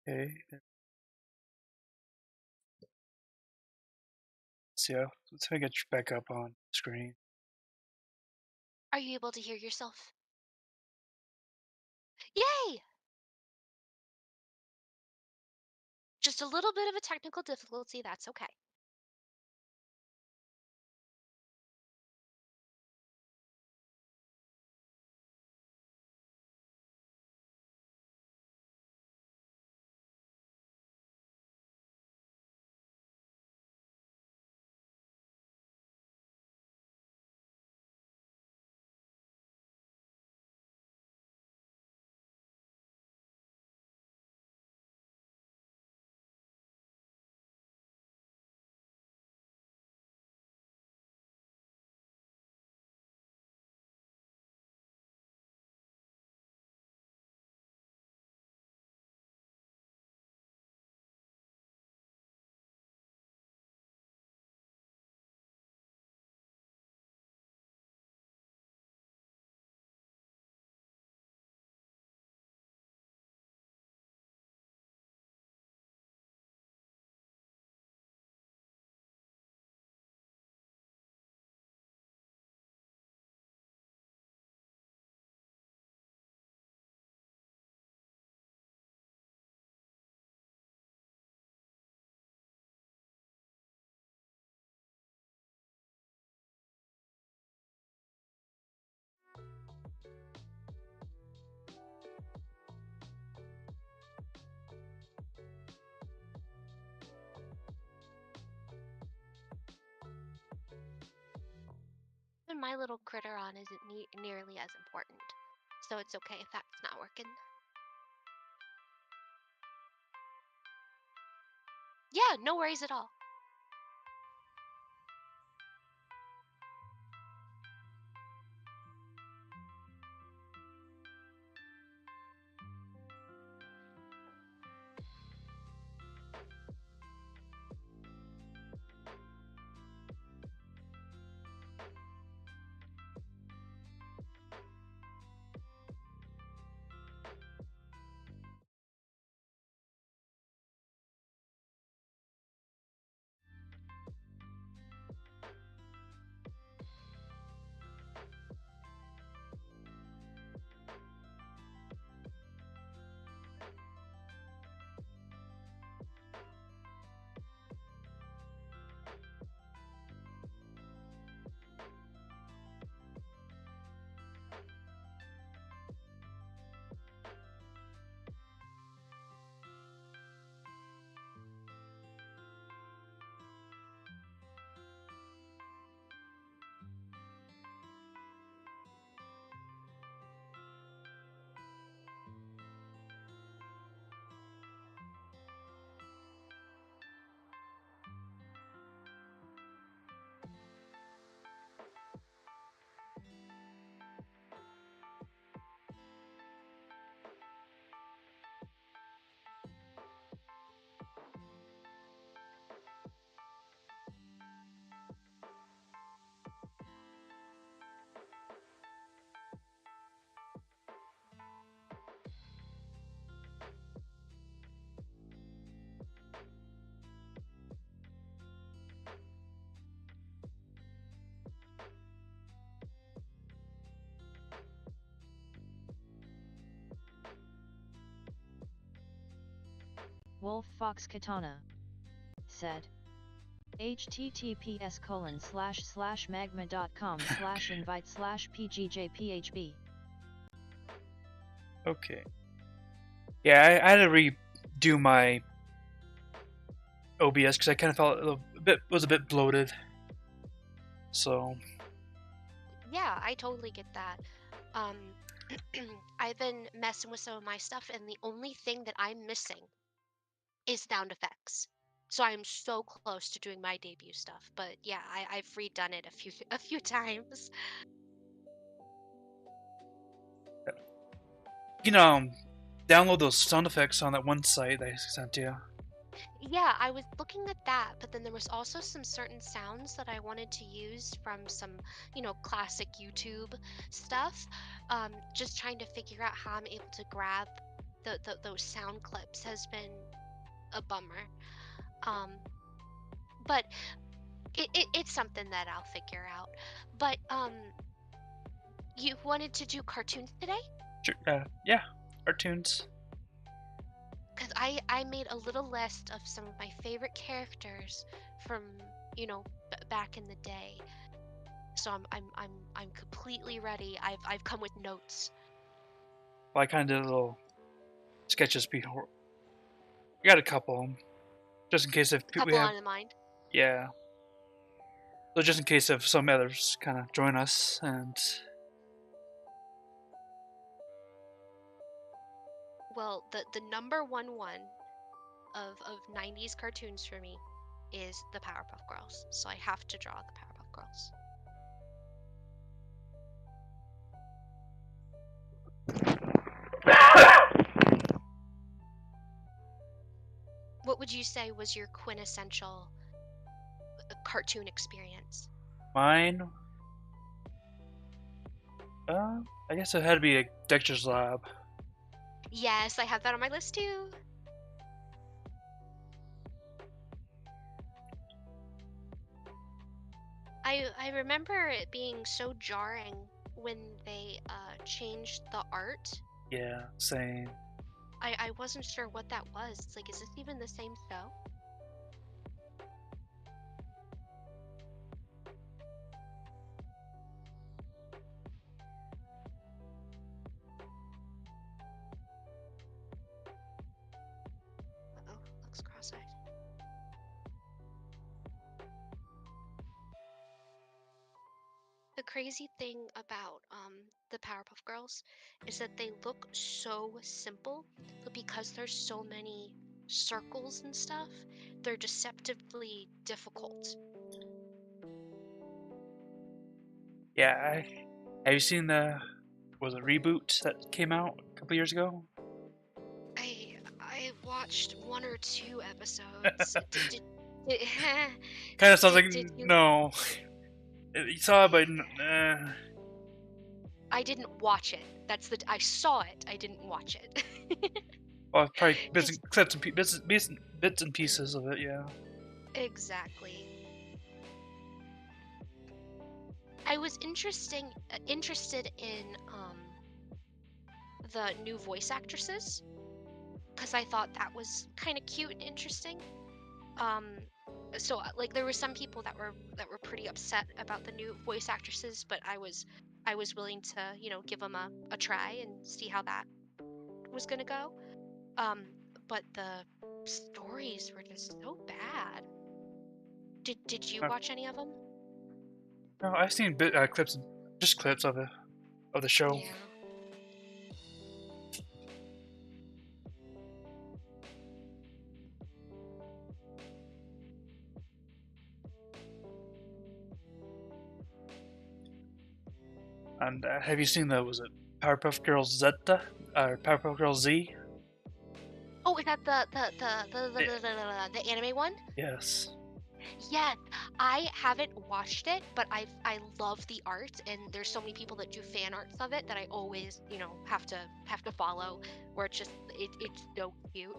Okay. See, let's get you back up on screen. Are you able to hear yourself? Yay! Just a little bit of a technical difficulty, that's okay. And my little critter on isn't nearly as important, so it's okay if that's not working. Yeah, no worries at all. Wolf Fox Katana said https://magma.com/invite/pgjphb. Okay. Yeah, I had to redo my OBS because I kind of felt a bit was a bit bloated. So Yeah, I totally get that. Um, I've been messing with some of my stuff, and the only thing that I'm missing is sound effects. So I'm so close to doing my debut stuff, but yeah, I've redone it a few times. you can download those sound effects on that one site that I sent you. Yeah, I was looking at that, but then there was also some certain sounds that I wanted to use from some, classic YouTube stuff. Just trying to figure out how I'm able to grab those sound clips has been a bummer. But it's something that I'll figure out. But you wanted to do cartoons today? Yeah, cartoons. Because I made a little list of some of my favorite characters from, you know, back in the day. So I'm completely ready. I've come with notes. Well, I kind of did little sketches before. I got a couple, just in case if we Couple have. on the mind. Yeah. So just in case if some others kind of join us and. Well, the number one of 90s cartoons for me is the Powerpuff Girls. So I have to draw the Powerpuff Girls. What would you say was your quintessential cartoon experience? Mine. I guess it had to be a Dexter's Lab. Yes, I have that on my list too. I remember it being so jarring when they changed the art. Yeah, same. I wasn't sure what that was. It's like, is this even the same show? Uh-oh, looks cross-eyed. The crazy thing about the Powerpuff Girls is that they look so simple, but because there's so many circles and stuff, they're deceptively difficult. Yeah, have you seen the reboot that came out a couple years ago? I watched 1 or 2 episodes. did, Kind of sounds did, like did you? no. You saw it, but I didn't watch it. I saw it. I didn't watch it. well, probably bits and pieces of it. Yeah. Exactly. I was interested in the new voice actresses because I thought that was kind of cute and interesting. So like there were some people that were pretty upset about the new voice actresses, but I was willing to, you know, give them a try and see how that was gonna go. But the stories were just so bad. Did you watch any of them? No, I've seen clips, just clips of the show. Yeah. And have you seen was it Powerpuff Girls Zeta or Powerpuff Girls Z? Oh, is that the anime one? Yes. Yes, I haven't watched it, but I love the art, and there's so many people that do fan arts of it that I always, you know, have to follow. Where it's just it's so cute.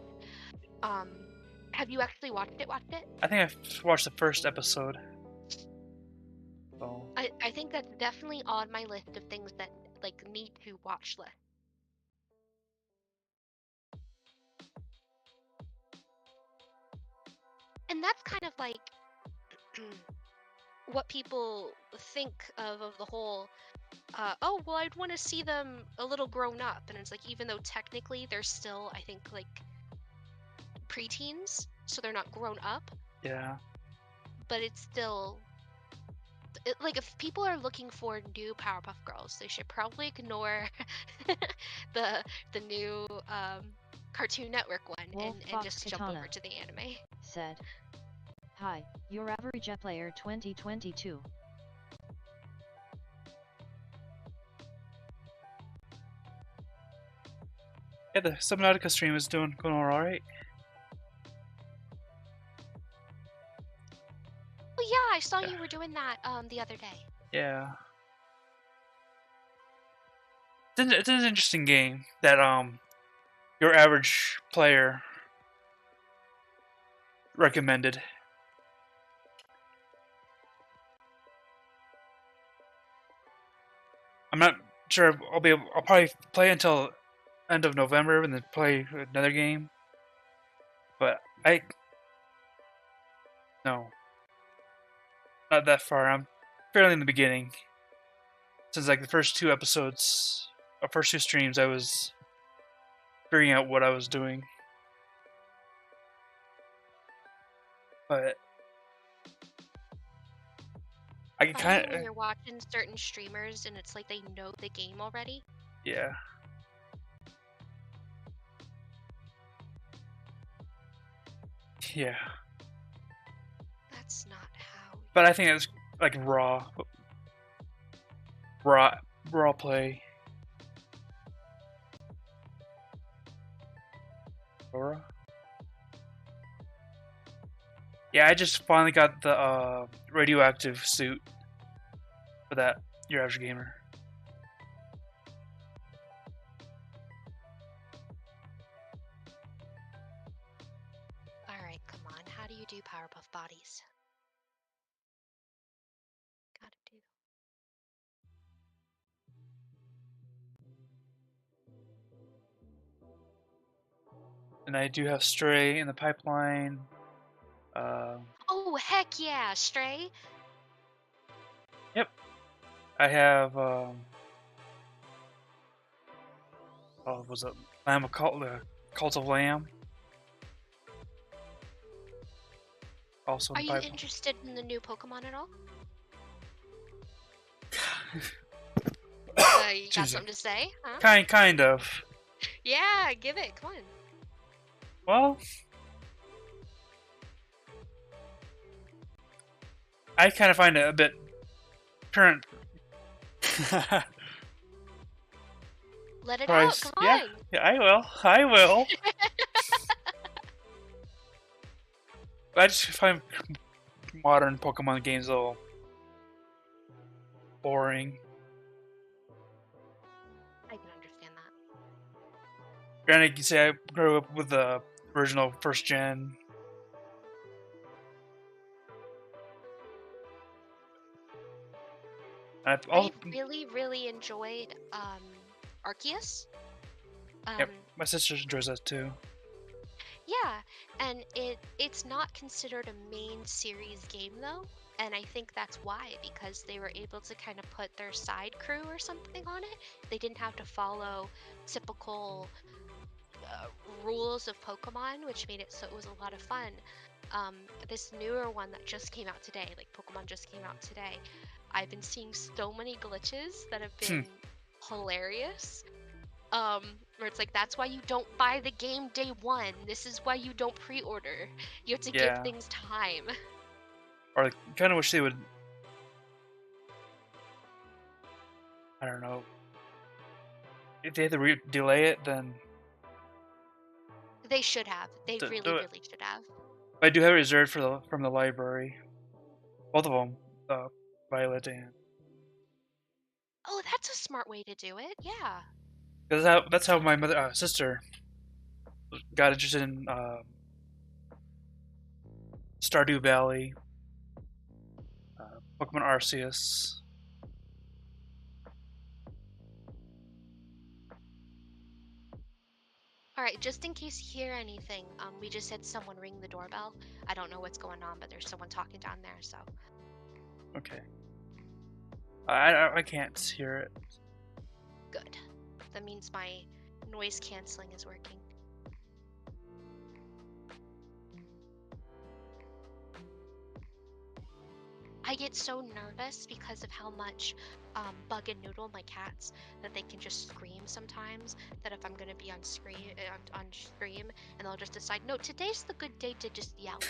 Have you actually watched it? I think I've watched the first episode. So. I think that's definitely on my list of things that like need to watch list. And that's kind of like what people think of the whole oh well, I'd want to see them a little grown up, and it's like, even though technically they're still, I think, like preteens, so they're not grown up, Yeah. but it's still like, if people are looking for new Powerpuff Girls, they should probably ignore the new Cartoon Network one and just jump over to the anime. Said, "Hi, your average player 2022. Yeah, the Subnautica stream is going alright. Oh yeah, I saw you were doing that the other day. Yeah. It's an interesting game that your average player recommended. I'm not sure I'll probably play until end of November and then play another game. But no, not that far. I'm fairly in the beginning. Since like the first two episodes, or first two streams, I was figuring out what I was doing. But I can kind When of, you're watching certain streamers and it's like they know the game already. yeah. Yeah. That's not how. But I think it's like raw play. Aura? Yeah, I just finally got the radioactive suit for that Your Average Gamer. Alright, come on. How do you do Powerpuff Bodies? Gotta do. And I do have Stray in the pipeline. Oh, heck yeah, Stray! Yep. I have, was it Cult of Lamb? Also in Are the you pipeline. interested in the new Pokemon at all? You got something to say? Huh? Kind of. Yeah, give it. Come on. Well, I kind of find it a bit current. Let it Price. out. Come Yeah, on. yeah, I will. I just find modern Pokemon games a little boring. I can understand that. Granted, you can say I grew up with the original first gen. I really enjoyed Arceus. Yep, my sister enjoys that too. Yeah, and it's not considered a main series game though, and I think that's why, because they were able to kind of put their side crew or something on it. They didn't have to follow typical rules of Pokemon, which made it so it was a lot of fun. This newer one that just came out today, like Pokemon just came out today, I've been seeing so many glitches that have been hilarious. Where it's like, that's why you don't buy the game day one. This is why you don't pre-order. You have to give things time. Or I kind of wish they would. I don't know. If they had to delay it, then They should have. They really should have. I do have it reserved from the library. Both of them, Violet and. Oh, that's a smart way to do it. Yeah. Because that's how my sister got interested in Stardew Valley, Pokemon Arceus. Alright, just in case you hear anything, we just had someone ring the doorbell. I don't know what's going on, but there's someone talking down there, so. Okay. I can't hear it. Good. That means my noise canceling is working. I get so nervous because of how much Bug and Noodle, my cats, that they can just scream sometimes. That if I'm gonna be on stream and they'll just decide, no, today's the good day to just yell.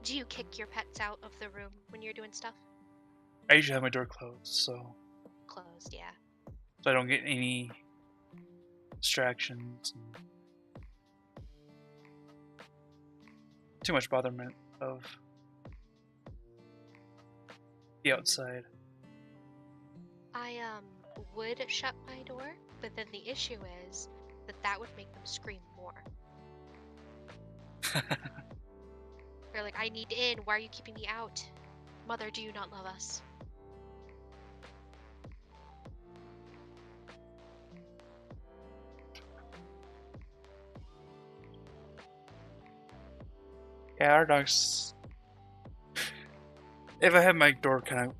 Do you kick your pets out of the room when you're doing stuff? I usually have my door closed, so. Closed, yeah. So I don't get any distractions. Too much botherment of the outside. would shut my door, but then the issue is that would make them scream more. They're like, I need in, why are you keeping me out? Mother, do you not love us? Yeah, our dogs. If I have my door kind of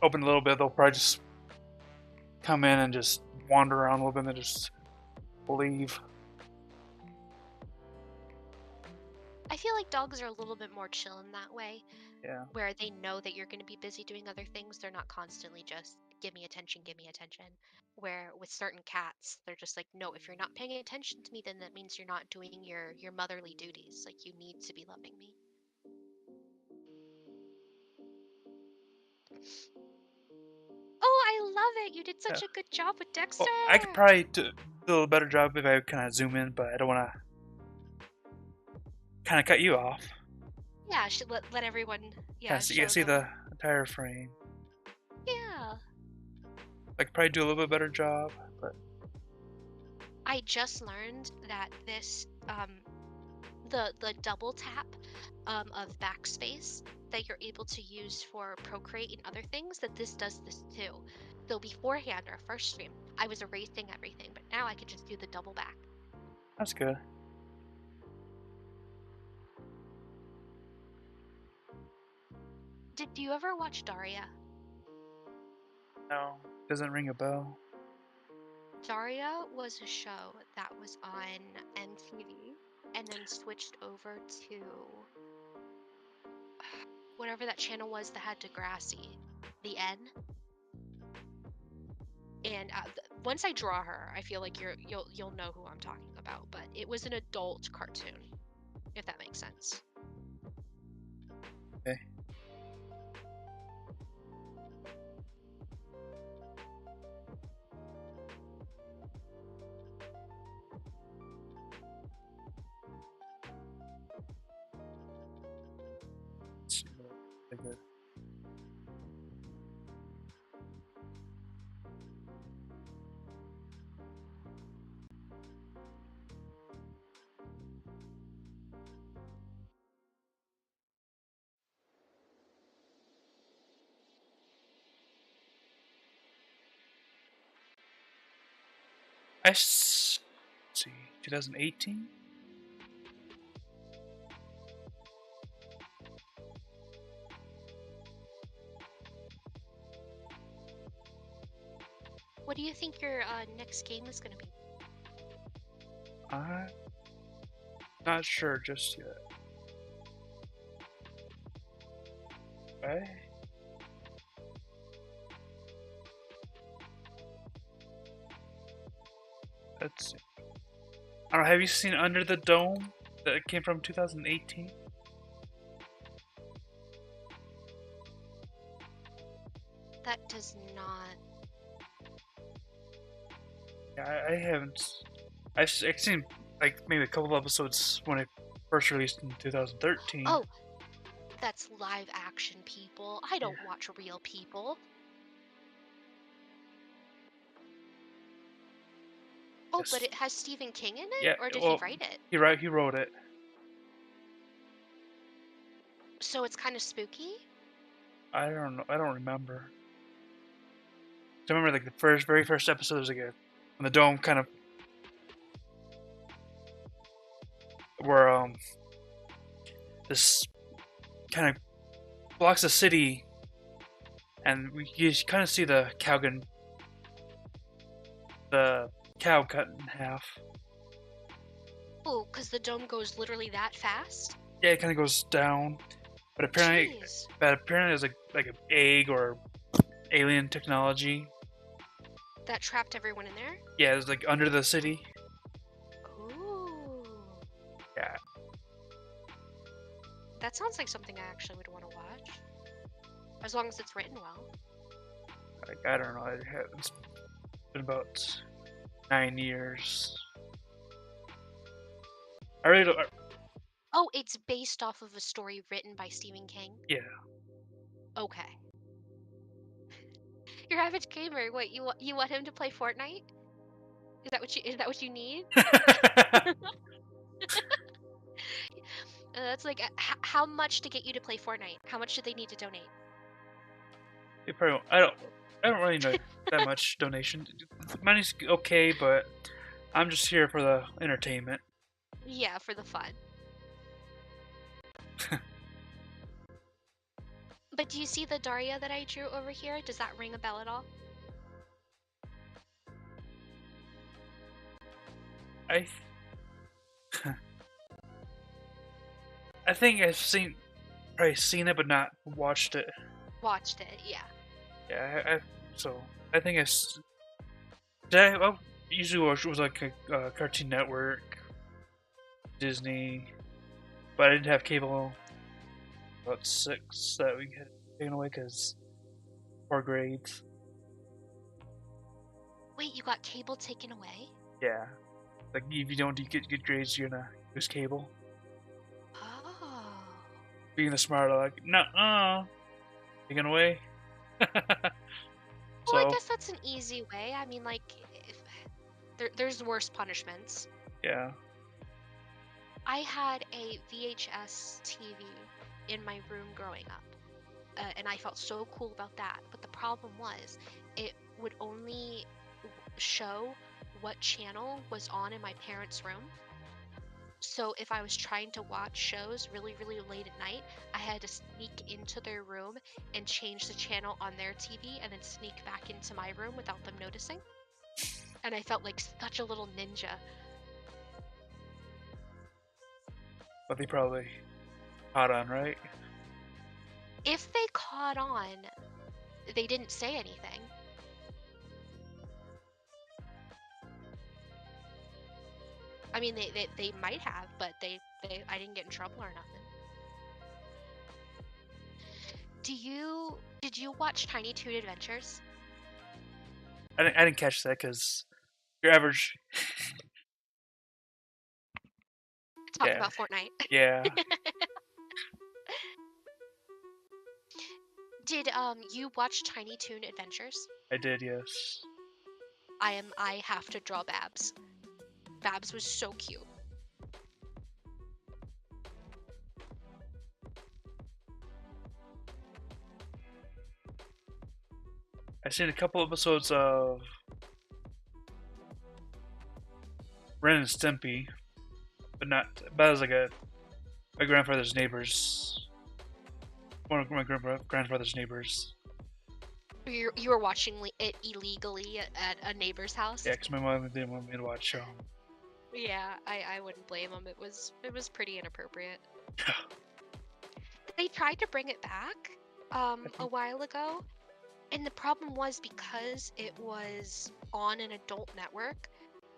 open a little bit, they'll probably just come in and just wander around a little bit and then just leave. I feel like dogs are a little bit more chill in that way, Yeah. where they know that you're going to be busy doing other things. They're not constantly just, give me attention, give me attention. Where with certain cats, they're just like, no, if you're not paying attention to me, then that means you're not doing your motherly duties. Like, you need to be loving me. Oh, I love it! You did such Yeah. a good job with Dexter! Well, I could probably do a little better job if I kind of zoom in, but I don't want to kind of cut you off. Yeah, should let everyone, Yeah, so you show can see them. the entire frame. Yeah. I could probably do a little bit better job, but I just learned that this, the double tap of backspace that you're able to use for Procreate and other things, that this does this too. So beforehand, our first stream, I was erasing everything, but now I could just do the double back. that's good. Did you ever watch Daria? No, doesn't ring a bell. Daria was a show that was on MTV and then switched over to whatever that channel was that had Degrassi, the N. And once I draw her, I feel like you'll know who I'm talking about. But it was an adult cartoon, if that makes sense. Okay. Let's see what I did. Let's see, 2018? What do you think your next game is going to be? I'm not sure just yet. Okay. Let's see. I don't know, have you seen Under the Dome that came from 2018? That does not. Yeah, I haven't. I've seen like maybe a couple of episodes when it first released in 2013. Oh, that's live action people. I don't Yeah. watch real people. Oh, Yes. but it has Stephen King in it? Yeah, Or did well, he write it? He wrote it. So it's kind of spooky? I don't know. I don't remember. I remember like the very first episode was like when the dome kind of where this kind of blocks the city, and you kind of see the cow cut in half. Oh, because the dome goes literally that fast? Yeah, it kind of goes down, but apparently, Jeez. it's like an egg or alien technology. That trapped everyone in there? Yeah, it's like under the city. Ooh. Yeah. That sounds like something I actually would want to watch. As long as it's written well. Like, I don't know. It's been about 9 years. I really don't. Oh, it's based off of a story written by Stephen King? Yeah. Okay. Your average gamer. What you want him to play Fortnite? Is that what you need? That's like how much to get you to play Fortnite? How much do they need to donate? They probably won't. I don't really know that much donation. Money's okay, but I'm just here for the entertainment. Yeah, for the fun. But do you see the Daria that I drew over here? Does that ring a bell at all? I I think I've probably seen it, but not watched it. Watched it, yeah. Yeah, so I think I usually watch it was like a Cartoon Network, Disney, but I didn't have cable. About 6 that we get taken away because poor grades. Wait, you got cable taken away? Yeah, like if you don't get good grades, you're gonna lose cable. Oh. Being the smart, like no, taken away. Well, I So guess that's an easy way. I mean, like, there's worse punishments. yeah, I had a VHS TV in my room growing up, and I felt so cool about that. But the problem was, it would only show what channel was on in my parents' room. So if I was trying to watch shows really, really late at night, I had to sneak into their room and change the channel on their TV and then sneak back into my room without them noticing. And I felt like such a little ninja. but they probably caught on, right? If they caught on, they didn't say anything. I mean, they might have, but I didn't get in trouble or nothing. Did you watch Tiny Toon Adventures? I didn't catch that because your average. Talk Yeah, about Fortnite. yeah, Did you watch Tiny Toon Adventures? I did. Yes, I have to draw Babs. Babs was so cute. I've seen a couple episodes of Ren and Stimpy, but not. But I was like my grandfather's neighbors. One of my grandfather's neighbors. You were watching it illegally at a neighbor's house? Yeah, because my mom didn't want me to watch. Yeah, I wouldn't blame them. It was pretty inappropriate. They tried to bring it back a while ago, and the problem was because it was on an adult network,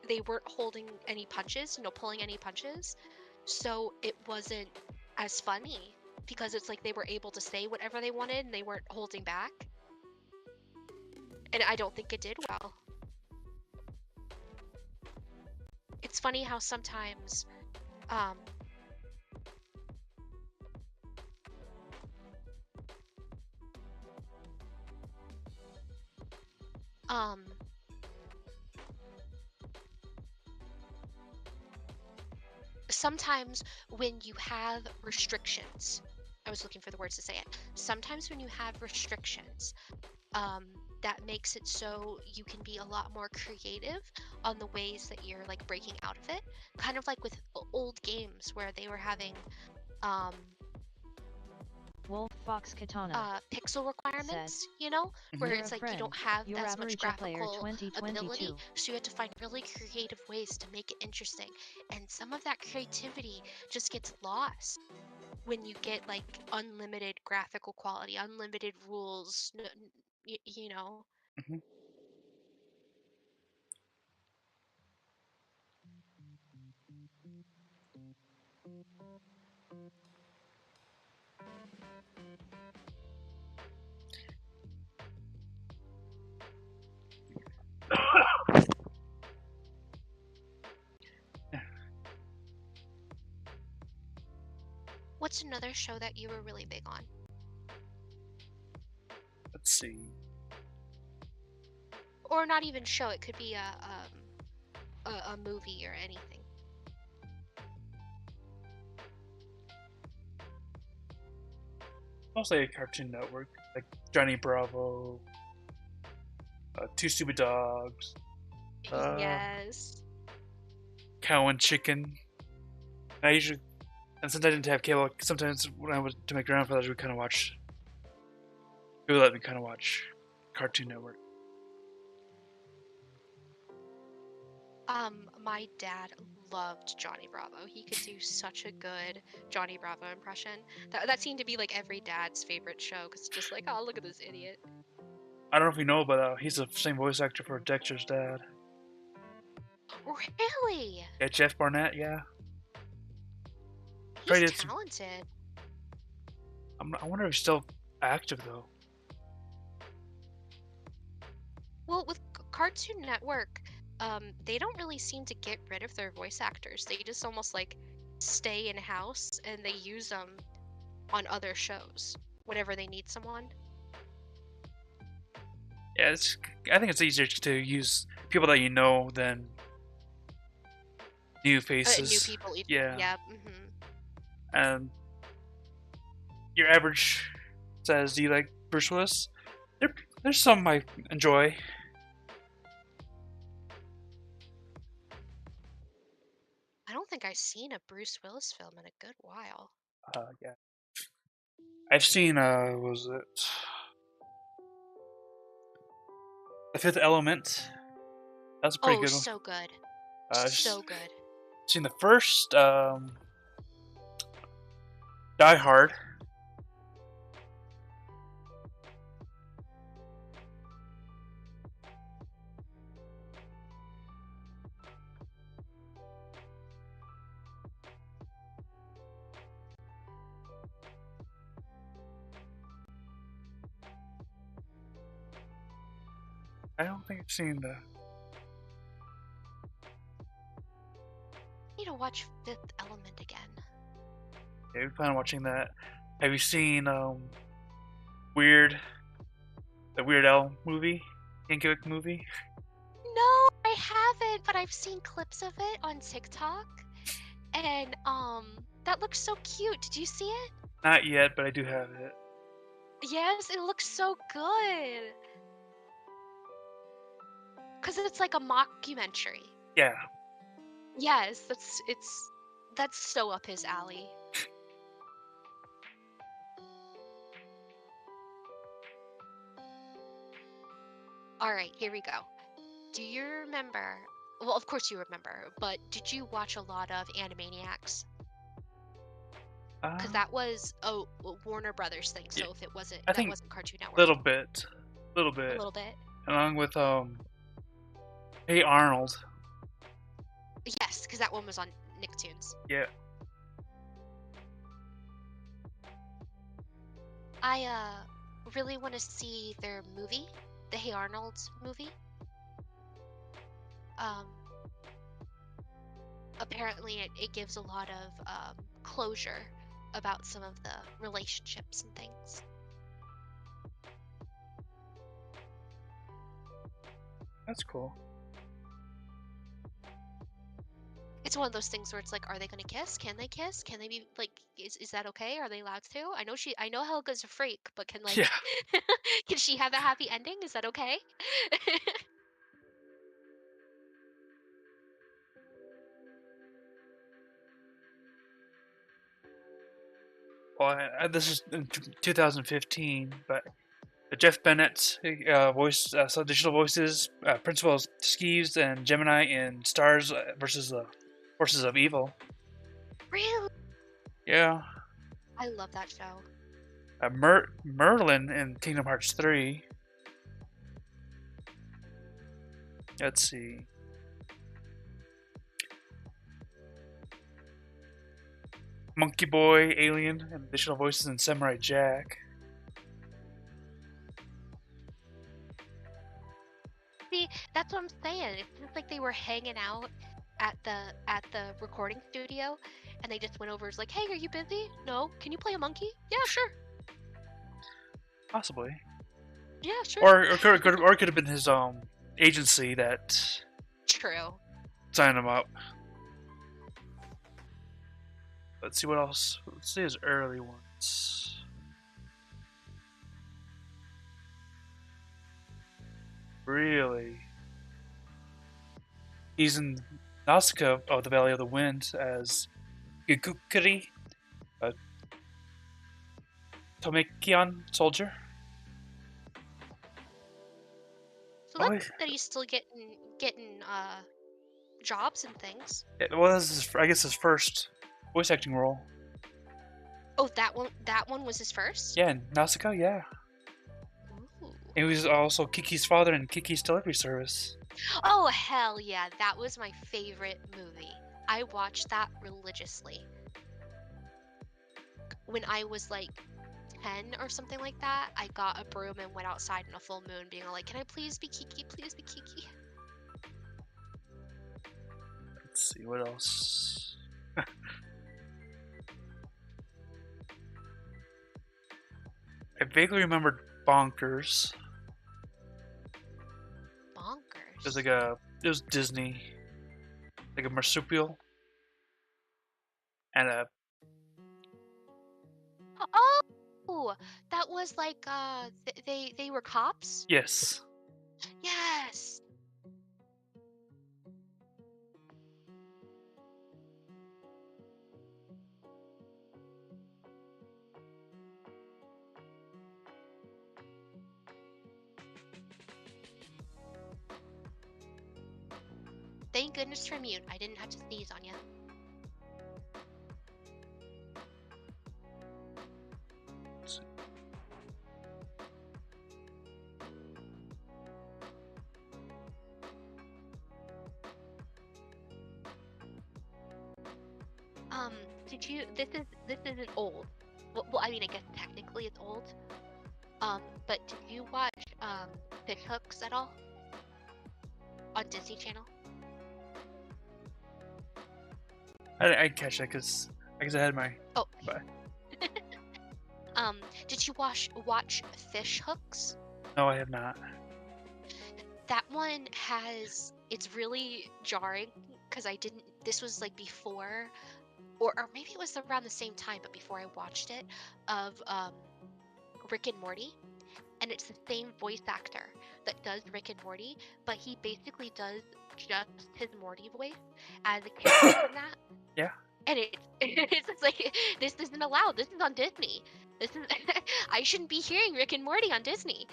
they weren't holding any punches, pulling any punches. So it wasn't as funny because it's like they were able to say whatever they wanted and they weren't holding back. And I don't think it did well. It's funny how sometimes um um sometimes when you have restrictions, I was looking for the words to say it. Sometimes when you have restrictions, that makes it so you can be a lot more creative on the ways that you're like breaking out of it. Kind of like with old games where they were having um, Wolf Fox Katana pixel requirements, where You're it's a like you don't friend. have Your as much average player graphical ability, 2022. so you have to find really creative ways to make it interesting. And some of that creativity just gets lost when you get like unlimited graphical quality, unlimited rules, you know. Mm-hmm. What's another show that you were really big on? Let's see. or not even show. It could be a movie or anything. Mostly a Cartoon Network, like Johnny Bravo, Two Stupid Dogs, Yes. Cow and Chicken. I usually, and since I didn't have cable, sometimes when I was to my grandfather's, we kind of watch. He would let me kind of watch Cartoon Network. My dad loved Johnny Bravo. He could do such a good Johnny Bravo impression. That seemed to be like every dad's favorite show, because it's just like, oh, look at this idiot. I don't know if you know, but he's the same voice actor for Dexter's dad. Really? Yeah, Jeff Barnett. Yeah. He's talented. I wonder if he's still active though. Well, with Cartoon Network, they don't really seem to get rid of their voice actors. They just almost like stay in house and they use them on other shows whenever they need someone. Yeah, I think it's easier to use people that you know than new faces. New people. Yeah. Yeah. And your average says, "Do you like Bruce Willis?" There's some I enjoy. I don't think I've seen a Bruce Willis film in a good while. Yeah. I've seen, what was it? The Fifth Element. That's a pretty good one. So good. So good. Seen the first, Die Hard. I don't think I've seen the. I need to watch Fifth Element again. Yeah, we plan on watching that. Have you seen Weird? The Weird Al movie? Yankovic movie? No, I haven't, but I've seen clips of it on TikTok, and that looks so cute. Did you see it? Not yet, but I do have it. Yes, it looks so good. Cause it's like a mockumentary. Yeah. Yes, that's so up his alley. All right, here we go. Do you remember? Well, of course you remember, but did you watch a lot of Animaniacs? Because that was a Warner Brothers thing. So if it wasn't, that wasn't Cartoon Network. Little bit. A little bit. Along with Hey Arnold. Yes, because that one was on Nicktoons. Yeah. I really want to see their movie, the Hey Arnold movie. Apparently it gives a lot of closure about some of the relationships and things. That's cool. It's one of those things where it's like, are they gonna kiss? Can they kiss? Can they be like, is that okay? Are they allowed to? I know Helga's a freak, but can Yeah. can she have a happy ending? Is that okay? Well, this is in 2015, but Jeff Bennett voiced some additional voices, Principal Skeeves and Gemini in Stars versus the Forces of Evil. Really? Yeah. I love that show. Merlin in Kingdom Hearts 3. Let's see. Monkey Boy, Alien, and additional voices in Samurai Jack. See, that's what I'm saying. It's just like they were hanging out at the recording studio, and they just went over. It's like, hey, are you busy? No. Can you play a monkey? Yeah, sure. Possibly. Yeah, sure. Or it could have been his agency that True. signed him up. Let's see what else. Let's see his early ones. Really? He's in Nausicaa of the Valley of the Wind as Gigukuri, a Tomekion soldier. So that's that he's still getting jobs and things. Yeah, well, this is, I guess, his first voice acting role. Oh, that one was his first? Yeah, in Nausicaa, yeah. Ooh. And he was also Kiki's father in Kiki's Delivery Service. Oh, hell yeah. That was my favorite movie. I watched that religiously. When I was like 10 or something like that, I got a broom and went outside in a full moon being like, can I please be Kiki? Please be Kiki. Let's see, what else? I vaguely remembered Bonkers. Bonkers? It was Disney. Like a marsupial. And a... Oh! That was like, they were cops? Yes. Yes! Thank goodness for mute. I didn't have to sneeze on you. Did you? This isn't old. Well, I mean, I guess technically it's old. But did you watch Fish Hooks at all on Disney Channel? I didn't catch that because I had my... Oh. Bye. Did you watch Fish Hooks? No, I have not. That one has... It's really jarring because I didn't... This was like before... Or maybe it was around the same time, but before I watched it, of Rick and Morty. And it's the same voice actor that does Rick and Morty, but he basically does just his Morty voice as a character in that. Yeah. And it's just like, this isn't allowed. This is on Disney. This is I shouldn't be hearing Rick and Morty on Disney.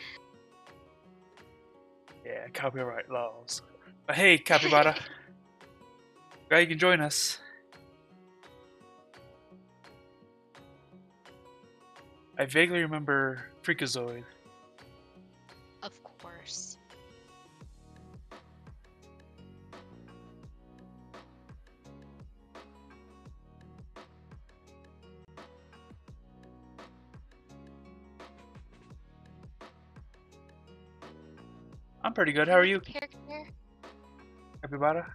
Yeah, copyright laws. But hey, Capybara. Glad you can join us. I vaguely remember Freakazoid. Of course. I'm pretty good. How are you, Character? Capybara?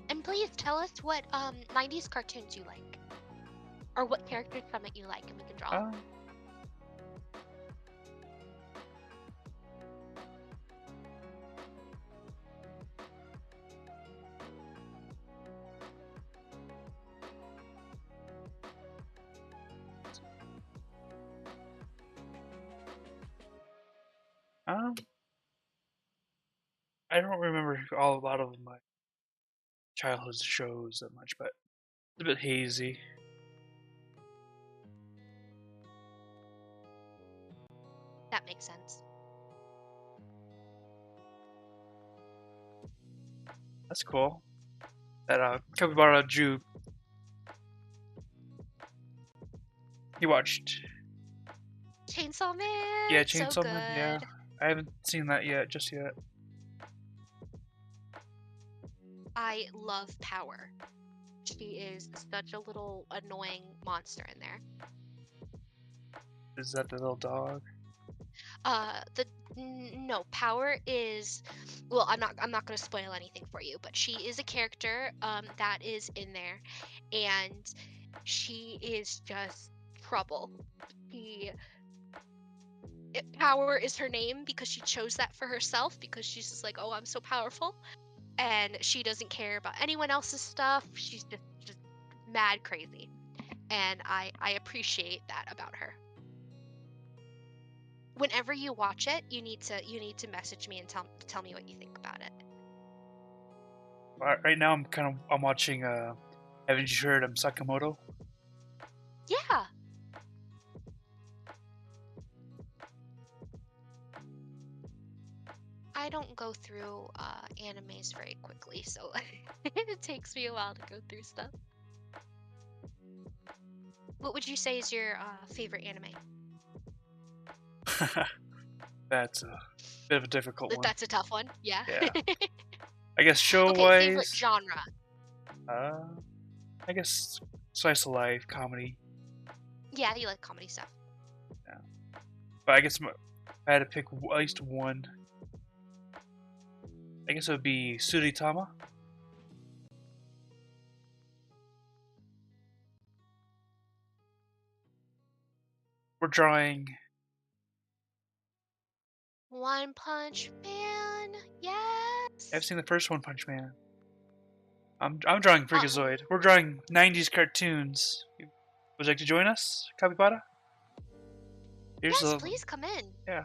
And please tell us what 90s cartoons you like. Or what characters from it you like, and we can draw. I don't remember a lot of my childhood shows that much, but it's a bit hazy. That makes sense. That's cool. That Capybara drew. You watched Chainsaw Man. Yeah, Chainsaw so Man. good. Yeah, I haven't seen that just yet. I love Power. She is such a little annoying monster in there. Is that the little dog? No, Power is, well, I'm not going to spoil anything for you, but she is a character that is in there, and she is just trouble. Power is her name because she chose that for herself because she's just like, oh, I'm so powerful, and she doesn't care about anyone else's stuff. She's just mad crazy, and I appreciate that about her. Whenever you watch it, you need to message me and tell me what you think about it. Right now, I'm watching. Haven't you heard of Sakamoto? Yeah. I don't go through animes very quickly, so it takes me a while to go through stuff. What would you say is your favorite anime? That's a bit of a difficult one. That's a tough one. Yeah. Yeah. I guess show-wise. Okay, favorite genre. I guess slice of life comedy. Yeah, you like comedy stuff. Yeah. But I guess if I had to pick at least one, I guess it would be Suritama. We're drawing. One Punch Man. Yes. I've seen the first One Punch Man. I'm drawing Freakazoid. We're drawing 90s cartoons. Would you like to join us, Capybara? Yes, please come in. Yeah.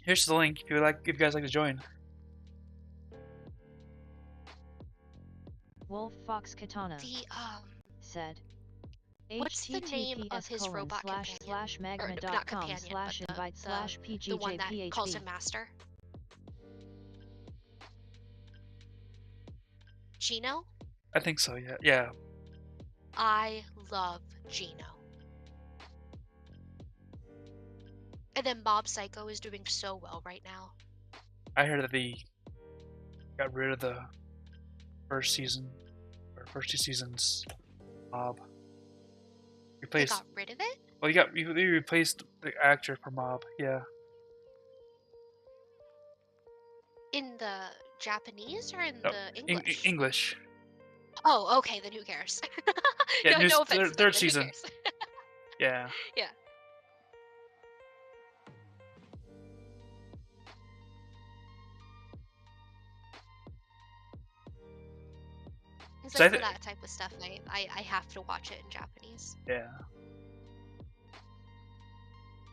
Here's the link if you guys like to join. Wolf Fox Katana said. What's the name of his robot companion? magma.com/invite/pgjphp. The one that calls him master. Gino? I think so. Yeah. Yeah. I love Gino. And then Mob Psycho is doing so well right now. I heard that they got rid of the first season or first 2 seasons Mob. They got rid of it? Well, they replaced the actor for Mob. Yeah. In the Japanese or in the English? English. Oh, okay. Then who cares? Yeah, no offense. Third season. Yeah. Yeah. It's like for that type of stuff, I have to watch it in Japanese. Yeah.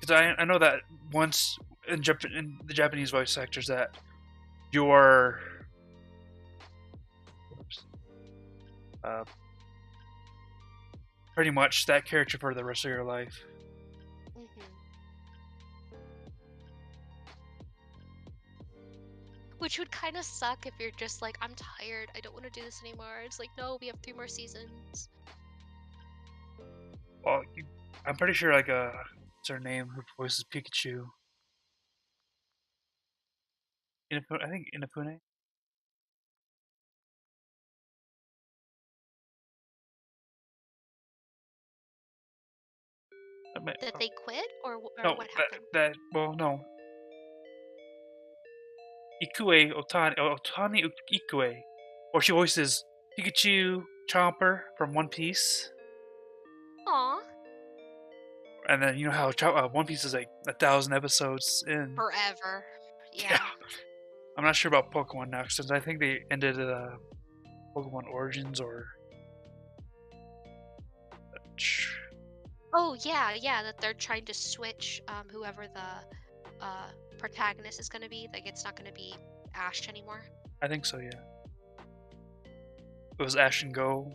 Because I know that once in the Japanese voice actors that you're pretty much that character for the rest of your life. Which would kind of suck if you're just like, I'm tired, I don't want to do this anymore. It's like, no, we have 3 more seasons. Well, I'm pretty sure what's her name who voices Pikachu? I think Inafune. That they quit or no, what happened? No. Otani Ikue, or she voices Pikachu Chomper from One Piece. Aww. And then you know how One Piece is like 1,000 episodes in. Forever. Yeah. I'm not sure about Pokemon now since I think they ended Pokemon Origins or. Oh yeah, that they're trying to switch whoever the protagonist is going to be. Like it's not going to be Ash anymore. I think so, yeah. It was Ash and Go.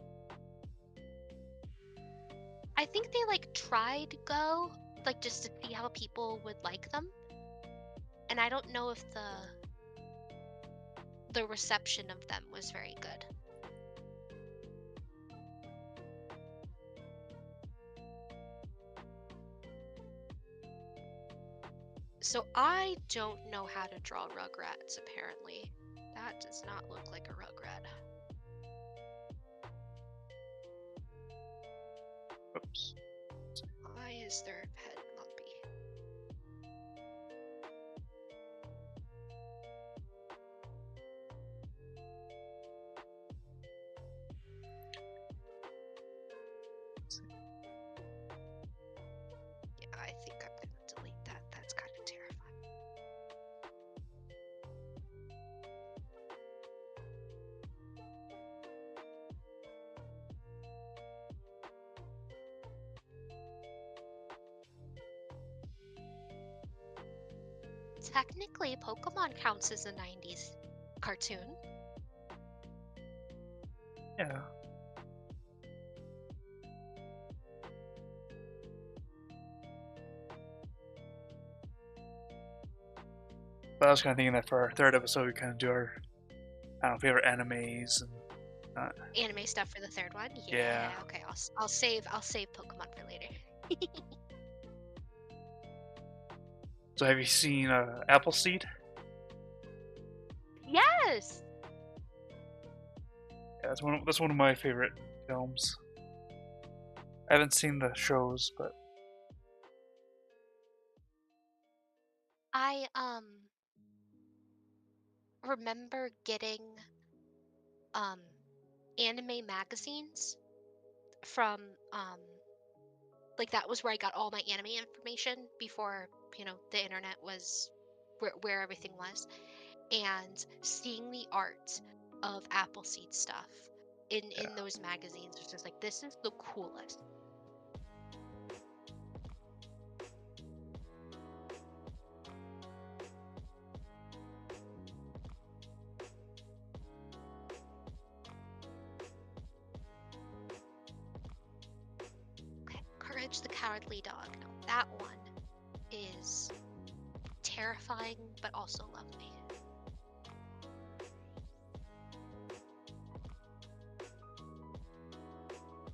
I think they like tried Go, like just to see how people would like them. And I don't know if the reception of them was very good. So I don't know how to draw Rugrats, apparently. That does not look like a Rugrat. Oops. Why is their head lumpy? Yeah, I think I'm technically, Pokemon counts as a 90s cartoon. Yeah. But I was kind of thinking that for our third episode, we kind of do our, I don't know, favorite animes and anime stuff for the third one. Yeah. Okay, I'll save Pokemon for later. So have you seen Appleseed? Yes. Yeah, that's one of my favorite films. I haven't seen the shows, but I remember getting anime magazines from like that was where I got all my anime information before, the internet was where everything was. And seeing the art of Appleseed stuff in those magazines was just like, this is the coolest. Okay, Courage the Cowardly Dog. Now that one is terrifying but also lovely.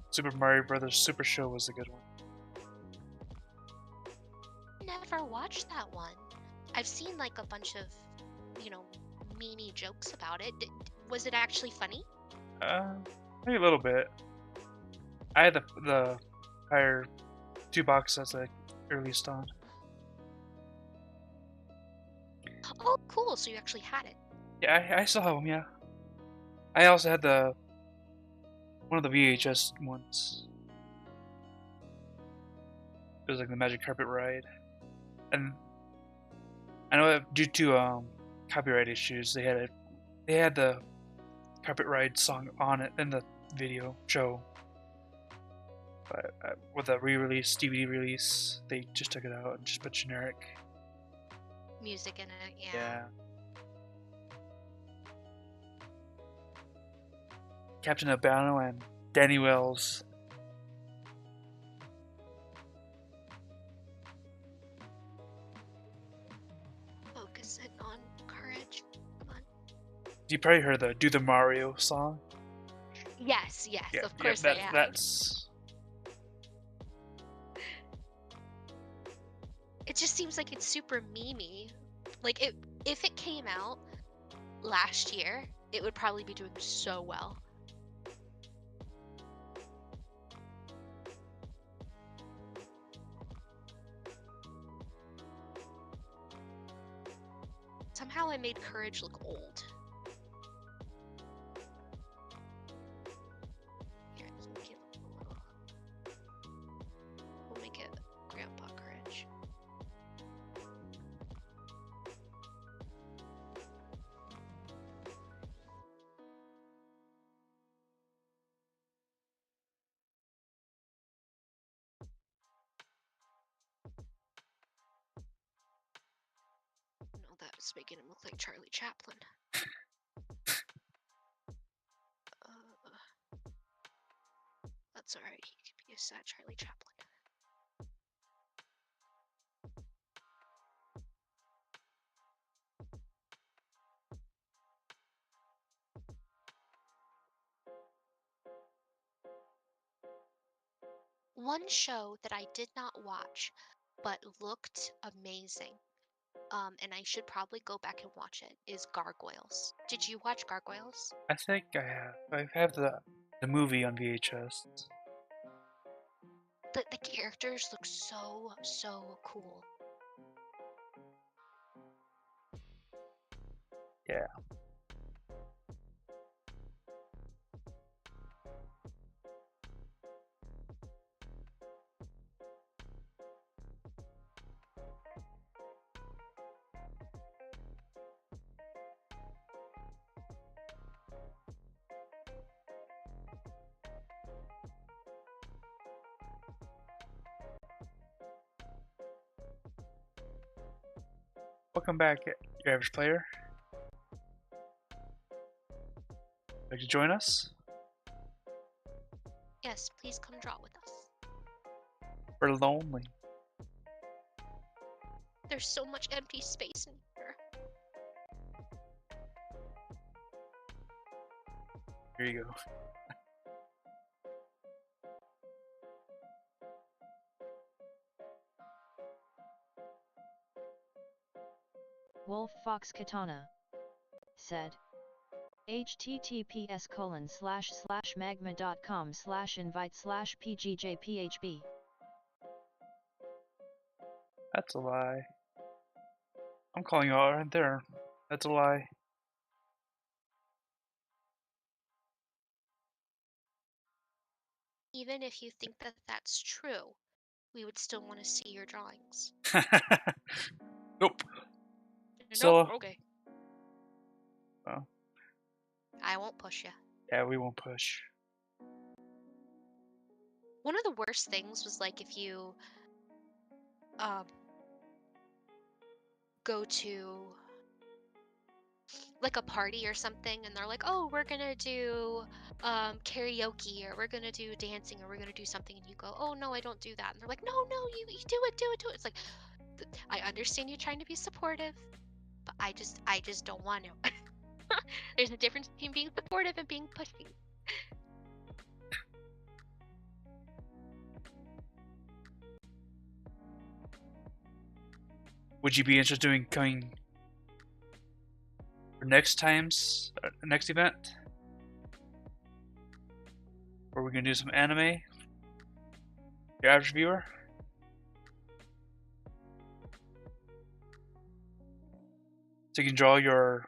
Super Mario Brothers Super Show was a good one. Never watched that one. I've seen like a bunch of, meanie jokes about it. Was it actually funny? Maybe a little bit. I had the entire 2 box sets that I released on. Oh, cool. So you actually had it. Yeah, I still have them, yeah. I also had one of the VHS ones. It was like the Magic Carpet Ride. And I know that due to copyright issues, they had the Carpet Ride song on it in the video show. But with the re-release, DVD release, they just took it out and just put generic music in it, Yeah. Captain Albano and Danny Wells. Focus it on Courage. Come on. You probably heard the Do the Mario song. Yes, Yeah, of course yeah, I have. That's. It just seems like it's super memey. Like if it came out last year, it would probably be doing so well. Somehow I made Courage look old. Here, let's make it look a little. We'll make it Grandpa Courage. No, that's making him look like Charlie Chaplin. That's alright, he could be a sad Charlie Chaplin. One show that I did not watch but looked amazing, and I should probably go back and watch it, is Gargoyles. Did you watch Gargoyles? I think I have. I have the movie on VHS. The characters look so cool. Yeah. Welcome back, your average player. Like to join us? Yes, please come draw with us. We're lonely. There's so much empty space in here. Here you go. Wolf Fox Katana said, https://magma.com/invite/pgjphb. That's a lie. I'm calling you out right there. That's a lie. Even if you think that that's true, we would still want to see your drawings. Nope. Nope. Okay. Oh. I won't push you. Yeah, we won't push. One of the worst things was like if you go to like a party or something and they're like, oh, we're gonna do karaoke, or we're gonna do dancing, or we're gonna do something, and you go, oh no, I don't do that, and they're like, no, you do it. It's like, I understand you trying to be supportive, but I just don't want to. There's a difference between being supportive and being pushy. Would you be interested in coming for next event? Where we're gonna do some anime? Your average viewer? So you can draw your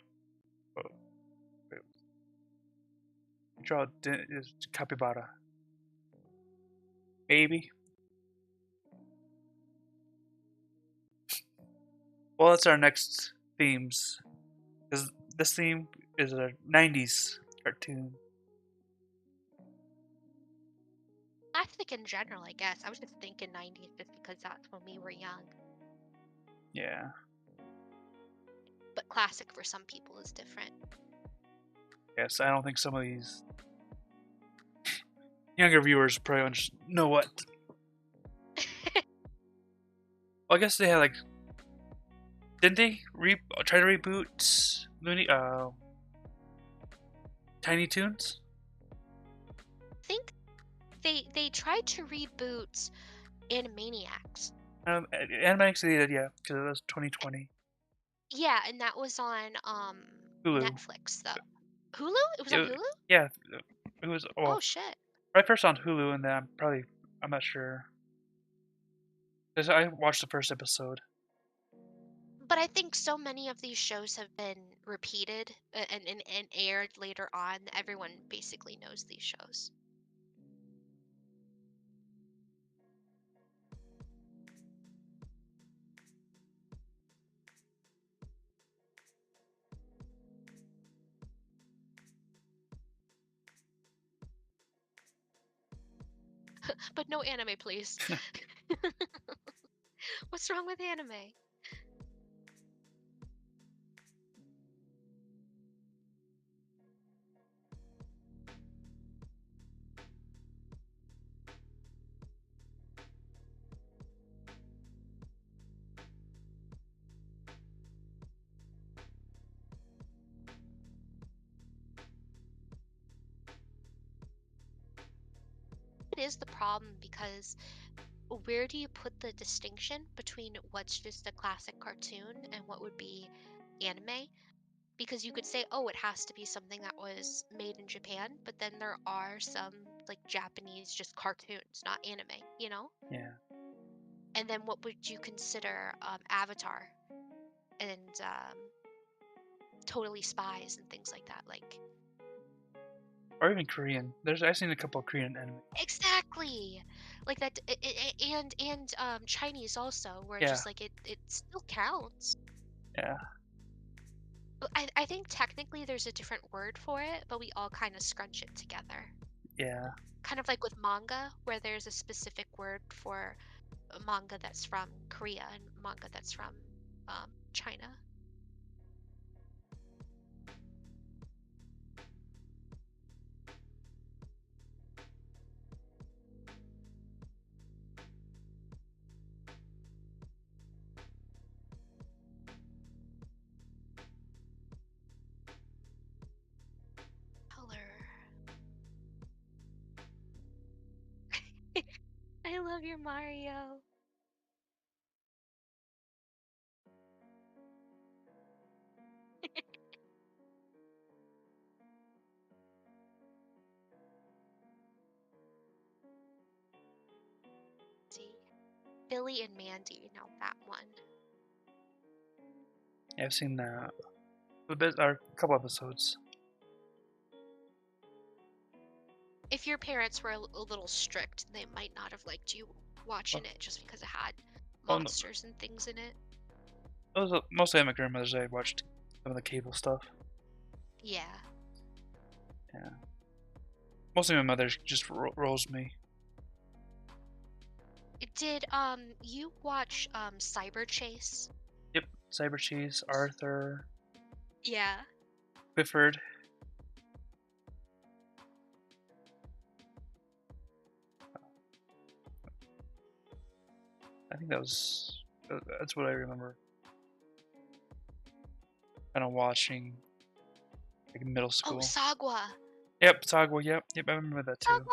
capybara. Maybe. Well, that's our next themes. Because this theme is a 90s cartoon. Classic in general, I guess. I was just thinking 90s just because that's when we were young. Yeah. But classic for some people is different. Yes, I don't think some of these younger viewers probably know what. Well, I guess they had like, didn't they try to reboot Tiny Toons? I think they tried to reboot Animaniacs. Animaniacs they did, yeah, because it was 2020. Yeah, and that was on Hulu. Netflix though. Hulu? It was on Hulu? Yeah, it was. Well, oh shit! Right first on Hulu, and then I'm not sure. Because I watched the first episode. But I think so many of these shows have been repeated and aired later on. Everyone basically knows these shows. But no anime, please. What's wrong with anime? It is the problem because where do you put the distinction between what's just a classic cartoon and what would be anime? Because you could say, oh, it has to be something that was made in Japan, but then there are some like Japanese just cartoons, not anime, you know? Yeah. And then what would you consider Avatar and Totally Spies and things like that? Like, or even Korean. I've seen a couple of Korean anime. exactly, like that, and Chinese also, where Yeah. just like it still counts. Yeah. I think technically there's a different word for it, but we all kind of scrunch it together. Yeah. Kind of like with manga, where there's a specific word for a manga that's from Korea and manga that's from China. Color. I love your Mario. See, Billy and Mandy. Now that one. Yeah, I've seen that. A couple episodes. If your parents were a little strict, they might not have liked you watching it just because it had Oh no, monsters and things in it. it was mostly at my grandmother's. I watched some of the cable stuff. Yeah. Yeah. Mostly my mother just rolls me. Did you watch Cyber Chase? Yep. Cyber Cheese, Arthur, Yeah. Clifford. I think that's what I remember. Kind of watching like in middle Oh, school. Sagwa. Yep, Sagwa. Yep, I remember that too. Sagwa.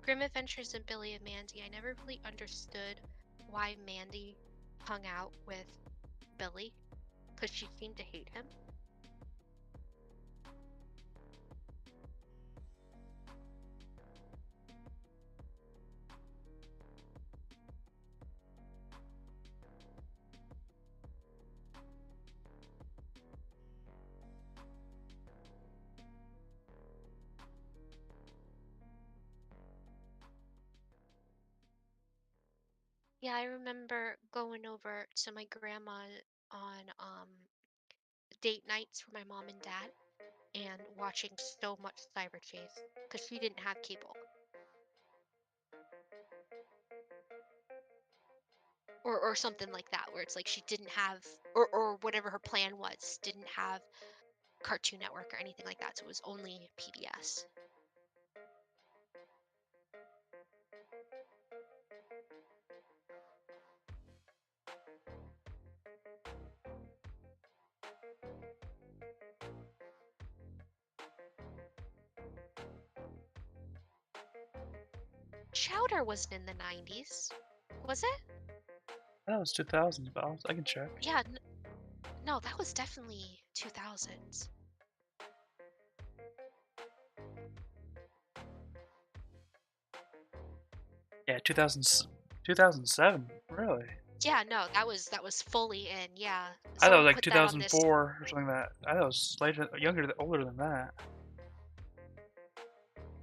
Grim Adventures in Billy and Mandy. I never really understood why Mandy hung out with Billy, because she seemed to hate him. Yeah, I remember going over to my grandma on date nights for my mom and dad and watching so much Cyber Chase because she didn't have cable. Or something like that, where it's like she didn't have, or whatever her plan was, didn't have Cartoon Network or anything like that, so it was only PBS. Chowder wasn't in the 90s, was it? That was 2000s, but I can check. Yeah, no, that was definitely 2000s. Yeah, 2007. Really? Yeah, no, that was fully in. Yeah, I thought it was someone like put that on this. 2004 or something like that. I thought it was later, older than that.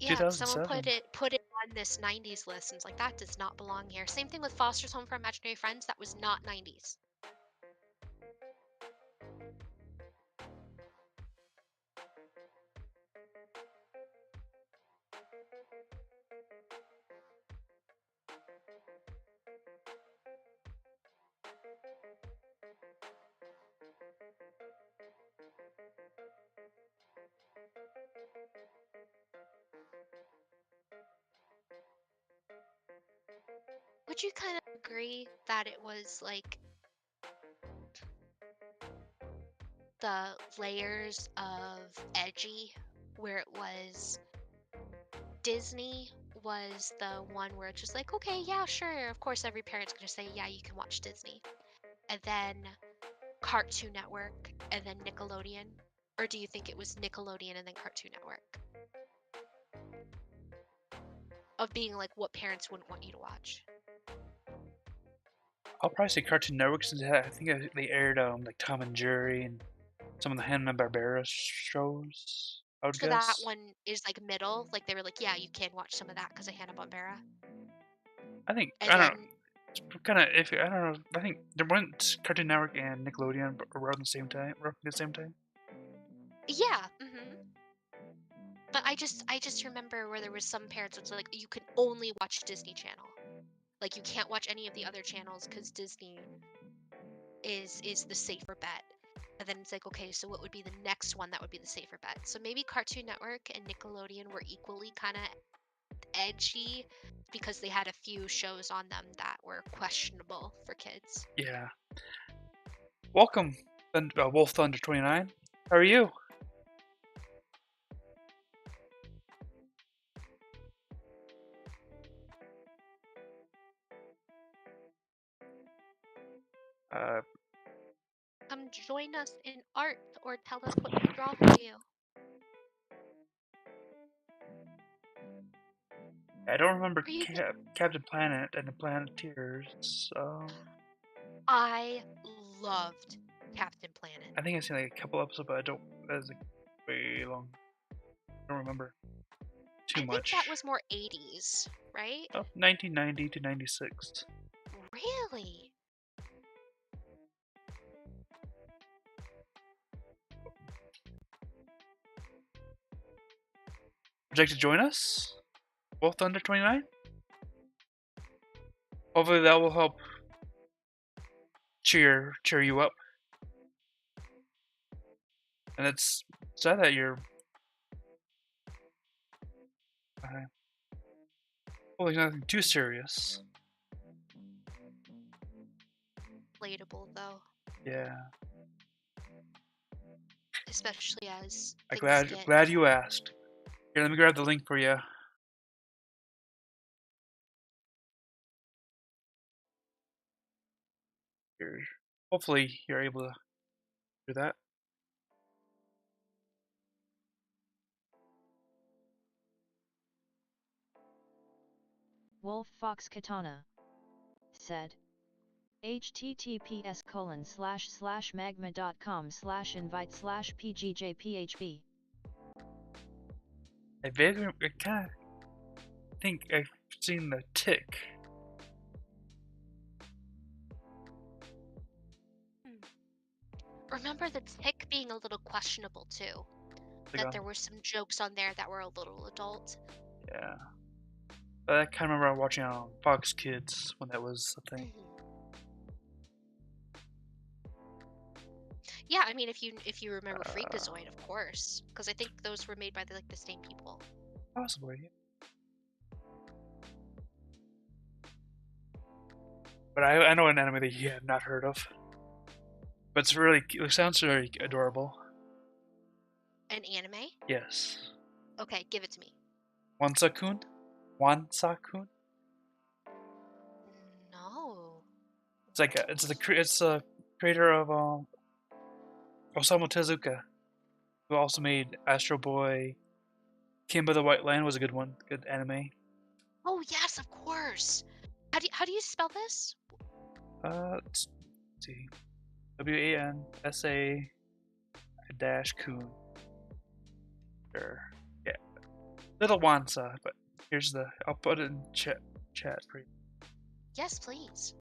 Yeah, someone 2007. put it on this 90s list, and it's like that does not belong here. Same thing with Foster's Home for Imaginary Friends. That was not 90s. Would you kind of agree that it was like the layers of edgy, where it was Disney was the one where it's just like, okay, yeah, sure, of course every parent's gonna say, yeah, you can watch Disney. And then Cartoon Network, and then Nickelodeon? Or do you think it was Nickelodeon and then Cartoon Network? Of being like what parents wouldn't want you to watch. I'll probably say Cartoon Network since I think they aired like Tom and Jerry and some of the Hanna-Barbera shows. I would So that guess. one is like middle. Like they were like, yeah, you can watch some of that because of Hanna-Barbera. I think And I don't then, know. It's kind of iffy. I don't know. I think there weren't Cartoon Network and Nickelodeon around the same time. Roughly the same time. yeah, but I just remember where there was some parents it's like you can only watch Disney Channel. Like you can't watch any of the other channels because Disney is the safer bet. And then it's like, okay, so what would be the next one that would be the safer bet? So maybe Cartoon Network and Nickelodeon were equally kind of edgy because they had a few shows on them that were questionable for kids. Yeah. Welcome, Wolf Thunder 29. How are you? Uh, Come join us in art or tell us what to draw for you. I don't remember Are you Captain Planet and the Planeteers. I loved Captain Planet. I think I've seen like a couple episodes, but I don't. That's like way long. I don't remember I too think that much. was more 80s, right? Oh, 1990 to 96. Really? Would you like to join us? Wolf Thunder 29? Hopefully that will help cheer you up. And it's sad that you're hopefully nothing too serious. Relatable though, Yeah. especially as I'm things get. glad you asked. Here, let me grab the link for you. Here. Hopefully you're able to do that. Wolf Fox Katana said, https://magma.com/invite/pgjphb. I kind of think I've seen the tick. Remember the tick being a little questionable too. That there were some jokes on there that were a little adult. Yeah. I kind of remember watching on Fox Kids when that was a thing. Yeah, I mean, if you remember Freakazoid, of course, because I think those were made by the same people. Possibly. But I know an anime that you have not heard of. But it sounds very adorable. An anime? Yes. Okay, give it to me. Wansa-kun? Wansa-kun? No. It's the creator of Osamu Tezuka, who also made Astro Boy. Kimba the White Lion was a good one. Good anime. Oh yes, of course. How do you spell this? Let's see. WANSA-kun. Sure. Yeah. Little Wansa, but here's I'll put it in chat for you. Yes, please.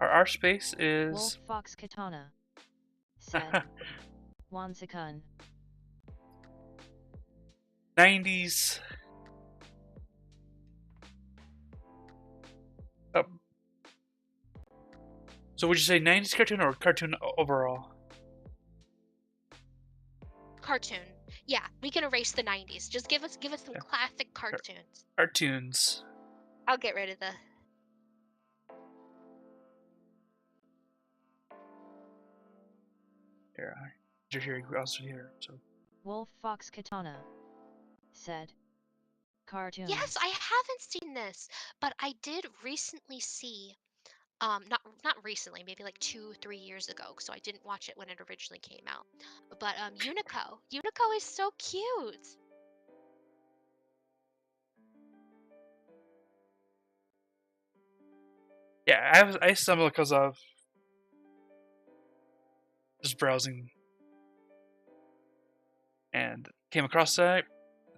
Our space is Wolf Fox Katana said, Wansakun. 90s. So would you say 90s cartoon or cartoon overall? Cartoon. Yeah, we can erase the 90s. Just give us some classic cartoons. Cartoons. I'll get rid of the. You're hearing also here. So Wolf Fox Katana said, cartoons. Yes, I haven't seen this, but I did recently see. Not recently, maybe like 2-3 years ago. So I didn't watch it when it originally came out. But Unico. Unico is so cute. yeah, I stumbled because of just browsing and came across that.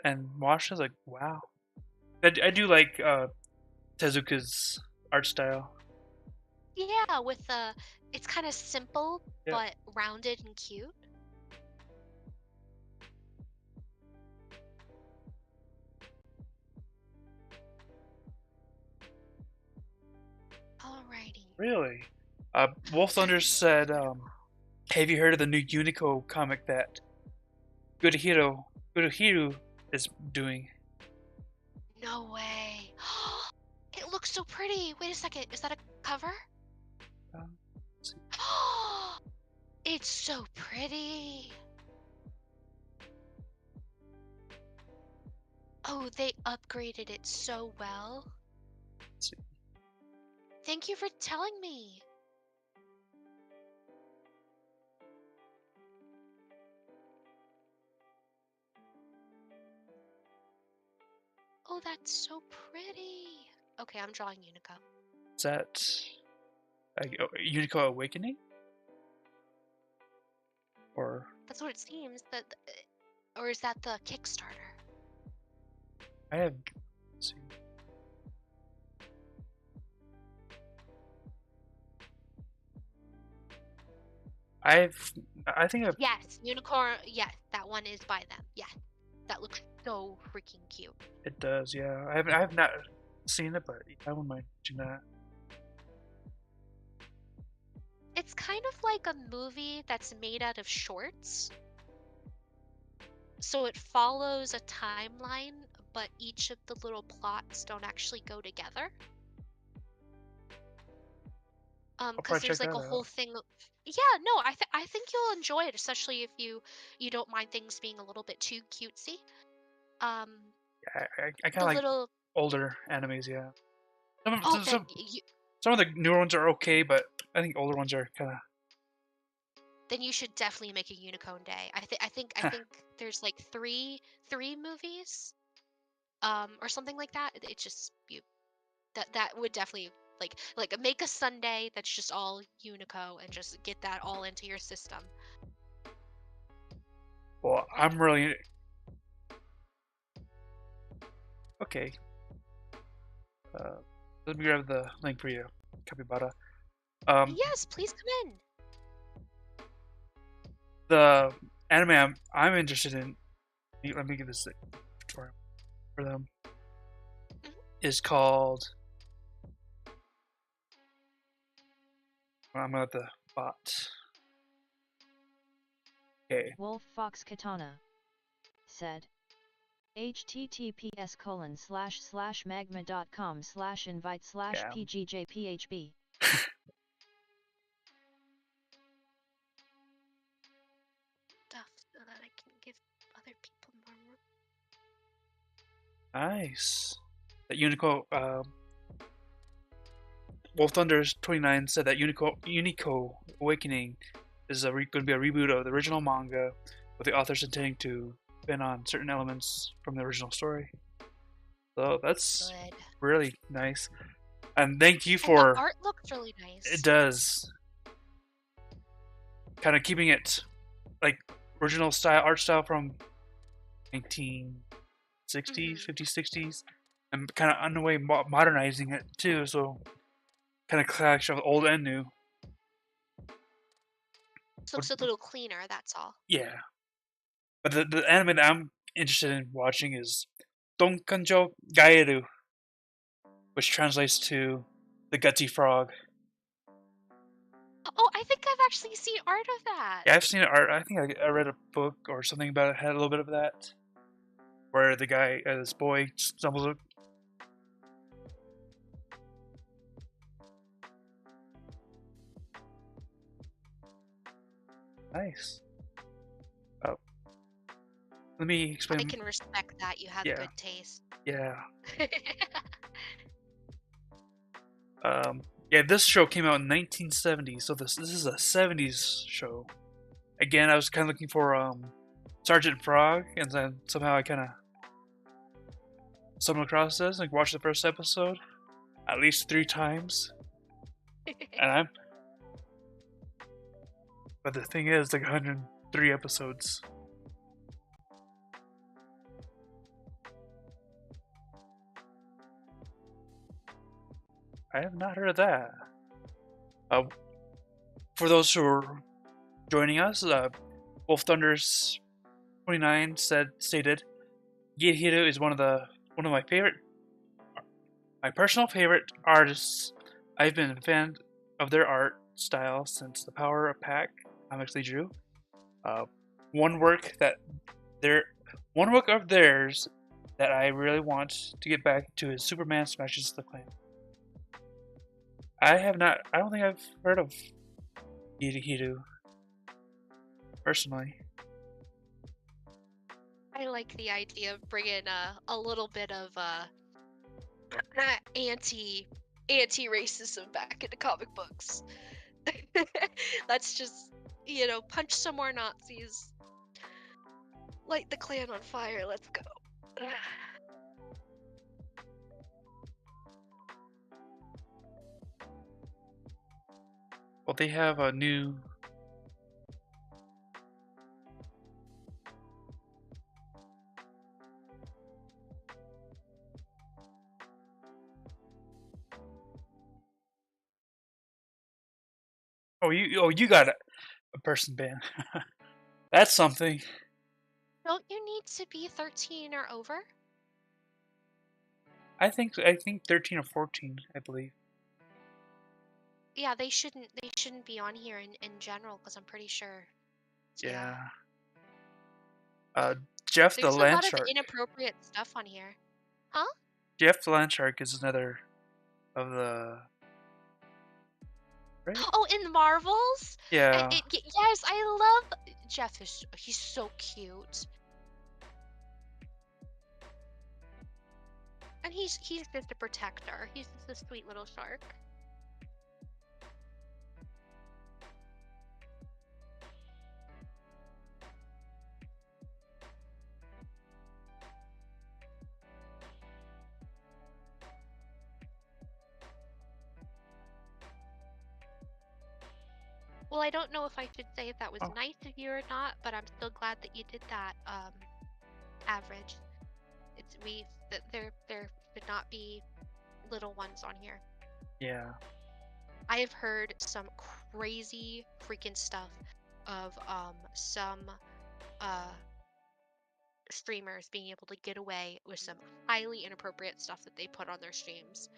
and watched it. I was like, wow. I do like Tezuka's art style. Yeah, with it's kind of simple Yeah. but rounded and cute. Alrighty. Really? Wolf Thunder said, have you heard of the new Unico comic that Gurihiro is doing? No way. It looks so pretty. Wait a second. Is that a cover? Let's see. It's so pretty. Oh, they upgraded it so well. Let's see. Thank you for telling me. Oh, that's so pretty. Okay, I'm drawing Unico. Is that Unico Awakening? Or That's what it seems. Or is that the Kickstarter? I have. Let's see. I think I've. Yes, Unicorn. Yes, that one is by them. Yes, that looks so freaking cute. It does, yeah. I have not seen it, but I wouldn't mind watching that. It's kind of like a movie that's made out of shorts. So it follows a timeline, but each of the little plots don't actually go together. I'll Because probably check there's like that a whole out. thing. Yeah, no, I think you'll enjoy it, especially if you don't mind things being a little bit too cutesy. Um, I kind the of like little older animes, yeah. oh, then Some of the newer ones are okay, but I think older ones are kind of. you should definitely make a Unicorn Day. I think there's like three movies, or something like that. It's just that would definitely like make a Sunday that's just all Unico and just get that all into your system. Well, I'm really. Okay. Let me grab the link for you, Capybara. Yes, please come in. The anime I'm interested in. Let me get this thing for them. Mhm. Is called. I'm at the bot. Okay. Wolf Fox Katana said, https://magma.com/invite/ Yeah. pgjphb. Stuff so that I can give other people more room. Nice. That Unico. Wolf Thunders 29 said that Unico Awakening is going to be a reboot of the original manga, with the authors intending to spin on certain elements from the original story. So that's Good. really nice. And thank you And for. the art looks really nice. It does. Kind of keeping it like original art style from 1960s, 50s, 60s, and kind of on the way modernizing it too. So kind of clash of old and new. This looks a little cleaner, that's all. Yeah. But the anime that I'm interested in watching is Donkanjo Gaeru, which translates to the Gutsy Frog. Oh, I think I've actually seen art of that. Yeah, I've seen art. I think I read a book or something about it, had a little bit of that. Where the guy, this boy, stumbles up. Nice. Oh. Let me explain. I can respect that you have Yeah. good taste. Yeah. Yeah, this show came out in 1970, so this is a 70s show. Again, I was kind of looking for Sergeant Frog, and then somehow I kind of stumbled across this. Like, watched the first episode at least 3 times, and But the thing is, like 103 episodes. I have not heard of that. For those who are joining us, Wolf Thunders 29 stated, Gihiro is one of my personal favorite artists. I've been a fan of their art style since the Power of Pack comics they drew. One work of theirs that I really want to get back to is Superman Smashes the Clan. I don't think I've heard of Gihiro personally. I like the idea of bringing a little bit of anti-racism back into comic books. Let's just, punch some more Nazis. Light the Klan on fire. Let's go. Well, they have a new. You got a person banned. That's something. Don't you need to be 13 or over? I think 13 or 14, I believe. Yeah, they shouldn't be on here in general, because I'm pretty sure. Yeah. Jeff the There's a Land lot of Shark. inappropriate stuff on here. Huh? Jeff the Land Shark is another of the. Right? Oh, in the Marvels? Yeah. Yes, I love Jeff. He's so cute. And he's just a protector. He's just a sweet little shark. Well, I don't know if I should say if that was nice of you or not, but I'm still glad that you did that. Average. There should not be little ones on here. Yeah. I have heard some crazy freaking stuff of some streamers being able to get away with some highly inappropriate stuff that they put on their streams.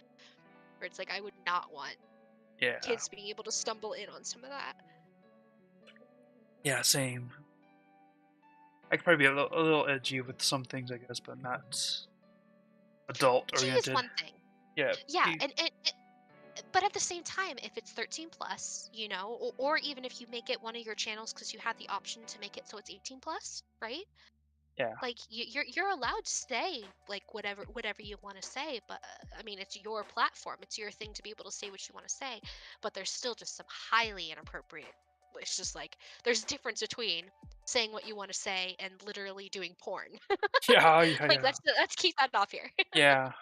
Where it's like, I would not want kids being able to stumble in on some of that. Yeah, same. I could probably be a little edgy with some things, I guess, but not adult oriented. Edgy is one thing. Yeah. Yeah, but at the same time, if it's 13 plus, or even if you make it one of your channels because you have the option to make it so it's 18 plus, right? Yeah. Like you're allowed to say like whatever you want to say, but I mean it's your platform, it's your thing to be able to say what you want to say. But there's still just some highly inappropriate. It's just like there's a difference between saying what you want to say and literally doing porn. Yeah. Like let's keep that off here. Yeah.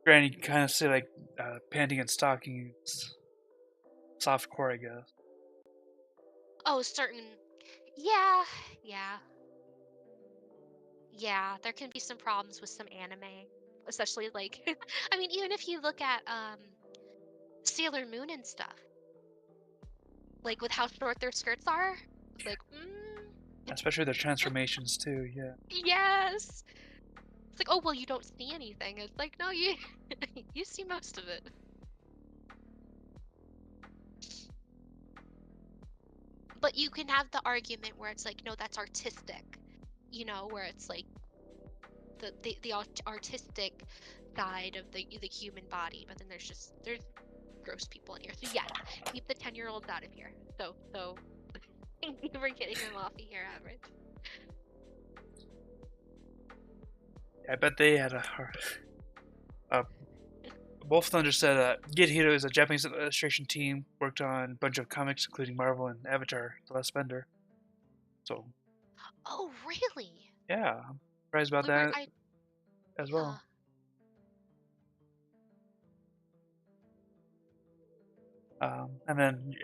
Granny, you can kind of say like panting and stockings, softcore, I guess. Oh, certain. Yeah. There can be some problems with some anime, especially like, I mean, even if you look at Sailor Moon and stuff, like with how short their skirts are, like, especially their transformations too. Yeah. Yes. It's like, oh well, you don't see anything. It's like, no, you you see most of it. But you can have the argument where it's like, no, that's artistic, where it's like the artistic side of the human body, but then there's gross people in here. So yes, keep the 10-year-olds out of here. So thank you for getting them off of here, Average. I bet they had a Wolf Thunder said that Get Hero is a Japanese illustration team, worked on a bunch of comics including Marvel and Avatar: The Last Bender. So. Oh really? Yeah, I'm surprised about that as well. And then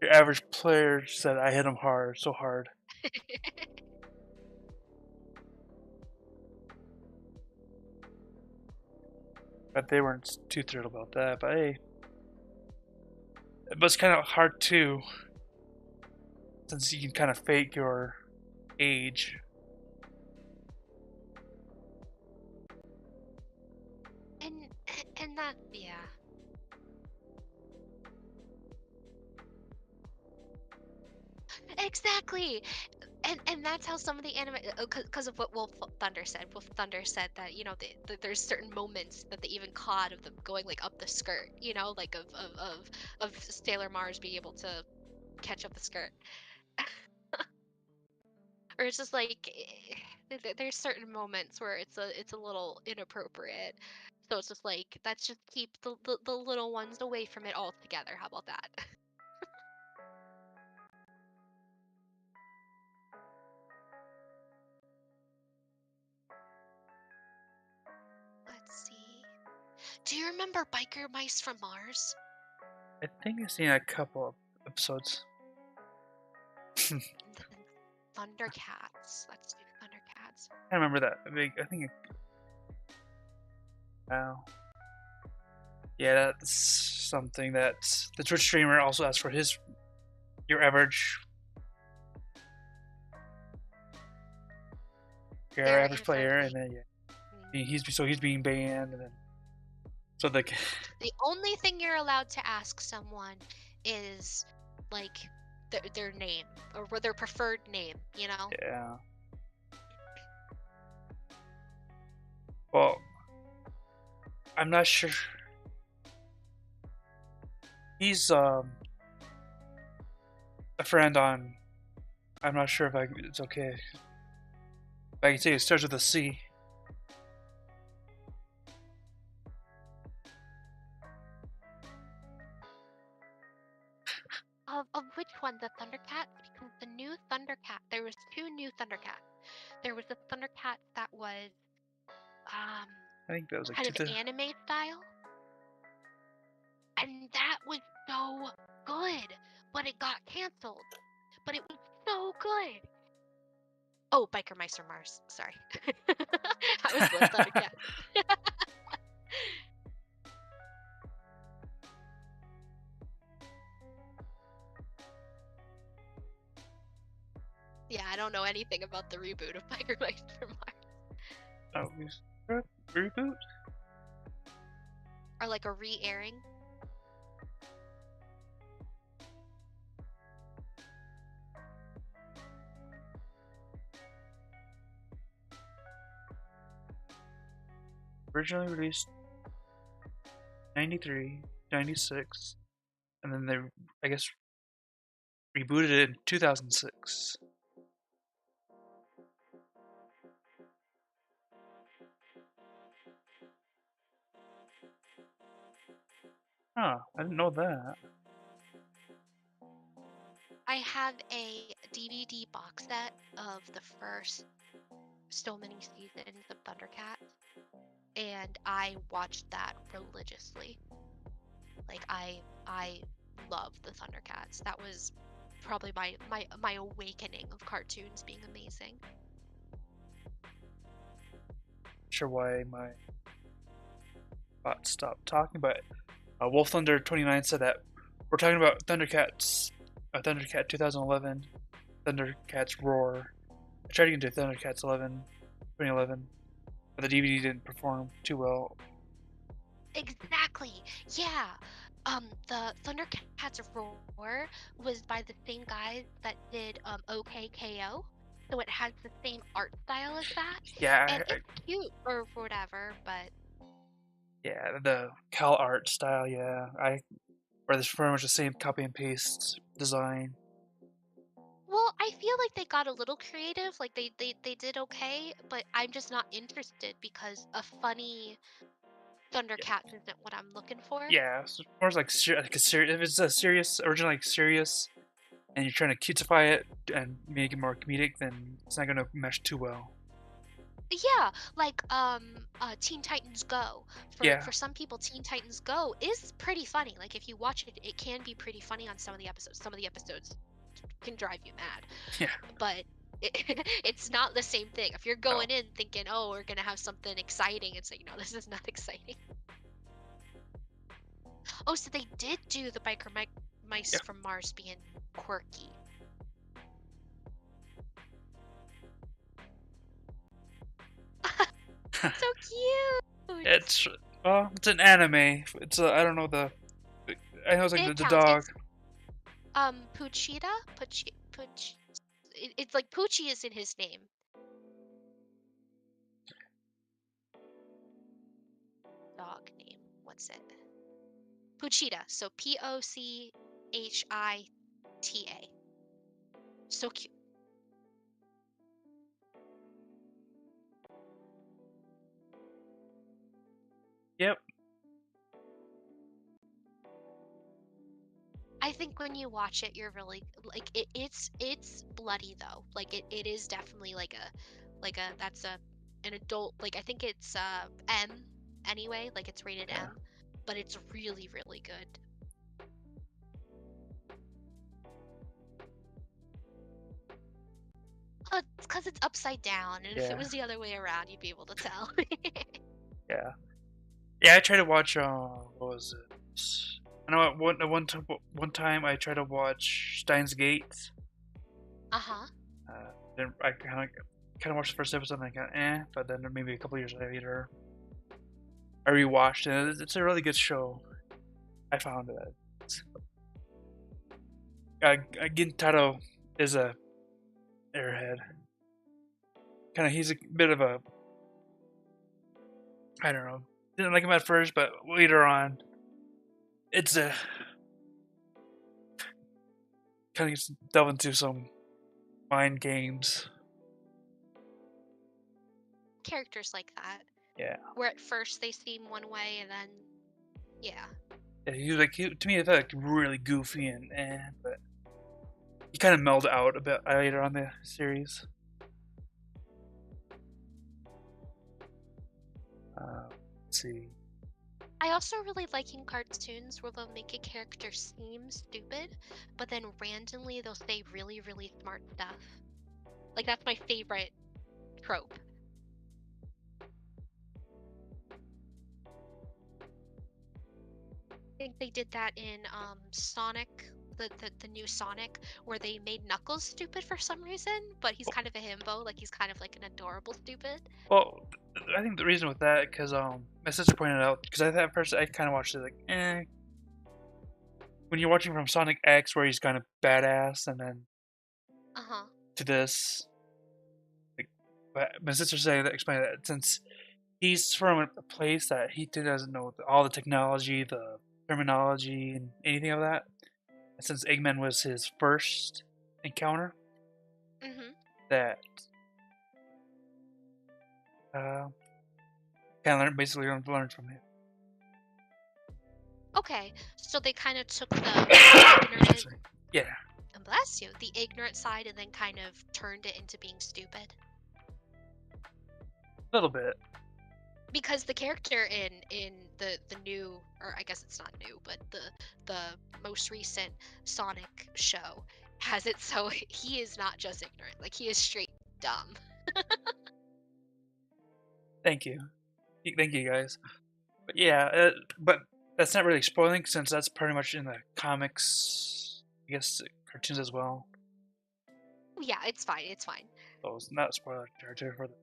your average player said, "I hit him hard, so hard." but they weren't too thrilled about that. But hey, but it's kind of hard too, since you can kind of fake your age. And that, yeah. Exactly. And that's how some of the anime, because of what Wolf Thunder said. Wolf Thunder said that, you know, there's certain moments that they even caught of them going like up the skirt, you know, like of Sailor Mars being able to catch up the skirt. Or it's just like there's certain moments where it's a little inappropriate. So it's just like, that's just keep the little ones away from it altogether. How about that? Let's see. Do you remember Biker Mice from Mars? I think I've seen a couple of episodes. And Thundercats. Let's do Thundercats. I remember that. I think. Wow. Yeah, that's something that the Twitch streamer also asked for your average player, and then he's being banned, and then so the only thing you're allowed to ask someone is like their name or their preferred name, you know? Yeah. Well, I'm not sure. He's a friend on. I'm not sure if it's okay. I can say it starts with a C. Of which one? The Thundercat? Because the new Thundercat, there was 2 new Thundercats. There was the Thundercat that was I think that was like kind of anime style. And that was so good, but it got canceled. But it was so good. Oh, Biker Mice from Mars. Sorry. I was with Thundercat. Yeah, I don't know anything about the reboot of Biker Mice from Mars. Oh, reboot? Or like a re-airing? Originally released 93, 96, and then they, I guess, rebooted it in 2006. Huh, I didn't know that. I have a DVD box set of the first so many seasons of Thundercats, and I watched that religiously. Like I love the Thundercats. That was probably my awakening of cartoons being amazing. Sure why my bot stopped talking, but Wolf Thunder 29 said that we're talking about Thundercats, Thundercat 2011, Thundercats Roar. I tried to get into Thundercats 2011, but the DVD didn't perform too well. Exactly. Yeah. The Thundercats Roar was by the same guys that did OKKO. So it has the same art style as that. Yeah, and it's cute or whatever, but yeah, the Cal art style, yeah. Where there's pretty much the same copy and paste design. well, I feel like they got a little creative. Like they did okay, but I'm just not interested because a funny Thundercats isn't what I'm looking for. Yeah, so more like a serious. If it's a serious, originally like serious, and you're trying to cutify it and make it more comedic, then it's not gonna mesh too well. Yeah, like Teen Titans Go. For some people, Teen Titans Go is pretty funny. Like if you watch it, it can be pretty funny on some of the episodes. Some of the episodes can drive you mad. Yeah. But it's not the same thing. If you're going in thinking, oh, we're gonna have something exciting, it's like, no, this is not exciting. Oh, so they did do the biker mice Yeah. from Mars being quirky. So cute. It's it's an anime. It's I don't know I know it's like It the counts. dog. It's Puchita. It's like Poochie is in his name. Dog name. What's it? Puchita. So Pochita. So cute. Yep. I think when you watch it, you're really like it's bloody though. Like it is definitely like a that's an adult, like I think it's M anyway, like it's rated Yeah. M, but it's really really good. Oh, it's because it's upside down, and if it Yeah. was the other way around, you'd be able to tell. Yeah. Yeah, I tried to watch. What was it? I know at one time I tried to watch Steins Gate. Uh-huh. Then I kind of watched the first episode and I kind of but then maybe a couple years later, I rewatched it. It's a really good show. I found it. Gintaro is a airhead. He's a bit of a, I don't know. Didn't like him at first, but later on, it's a kind of delve into some mind games. Characters like that, Yeah. where at first they seem one way and then, yeah. Yeah, he was to me, I felt like really goofy but he kind of melded out a bit later on the series. Let's see. I also really like in cartoons where they'll make a character seem stupid, but then randomly they'll say really, really smart stuff. Like that's my favorite trope. I think they did that in Sonic, the new Sonic, where they made Knuckles stupid for some reason, but he's kind of a himbo, like he's kind of like an adorable stupid. Well, I think the reason with that, because my sister pointed out, because at first I kind of watched it like, when you're watching from Sonic X, where he's kind of badass, and then to this, like, but my sister explained that since he's from a place that he doesn't know all the technology, the terminology, and anything of that. And since Eggman was his first encounter, that kind of basically learned from him. Okay, so they kind of took the ignorant, yeah, and bless you, the ignorant side, and then kind of turned it into being stupid. a little bit. Because the character in the new, or I guess it's not new, but the most recent Sonic show has it so he is not just ignorant, like he is straight dumb. Thank you guys. But yeah, but that's not really spoiling since that's pretty much in the comics, I guess, cartoons as well. Yeah, it's fine. It's fine. So it's not spoiler territory for the.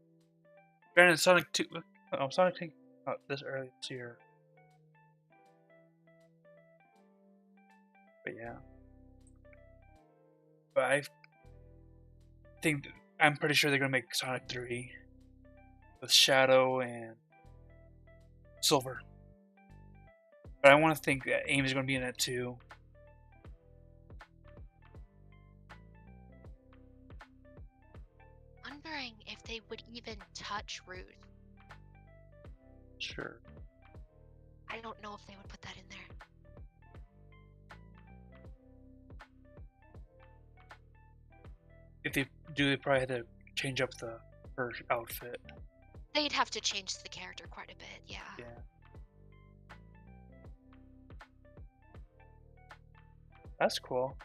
Granted, Sonic 2. Sonic 2 not this early this year. But yeah. But I'm pretty sure they're gonna make Sonic 3 with Shadow and Silver. But I want to think that Aim is gonna be in it too. Wondering if they would even touch Rouge. Sure. I don't know if they would put that in there. If they do, they probably had to change up her outfit. They'd have to change the character quite a bit, yeah. Yeah. That's cool.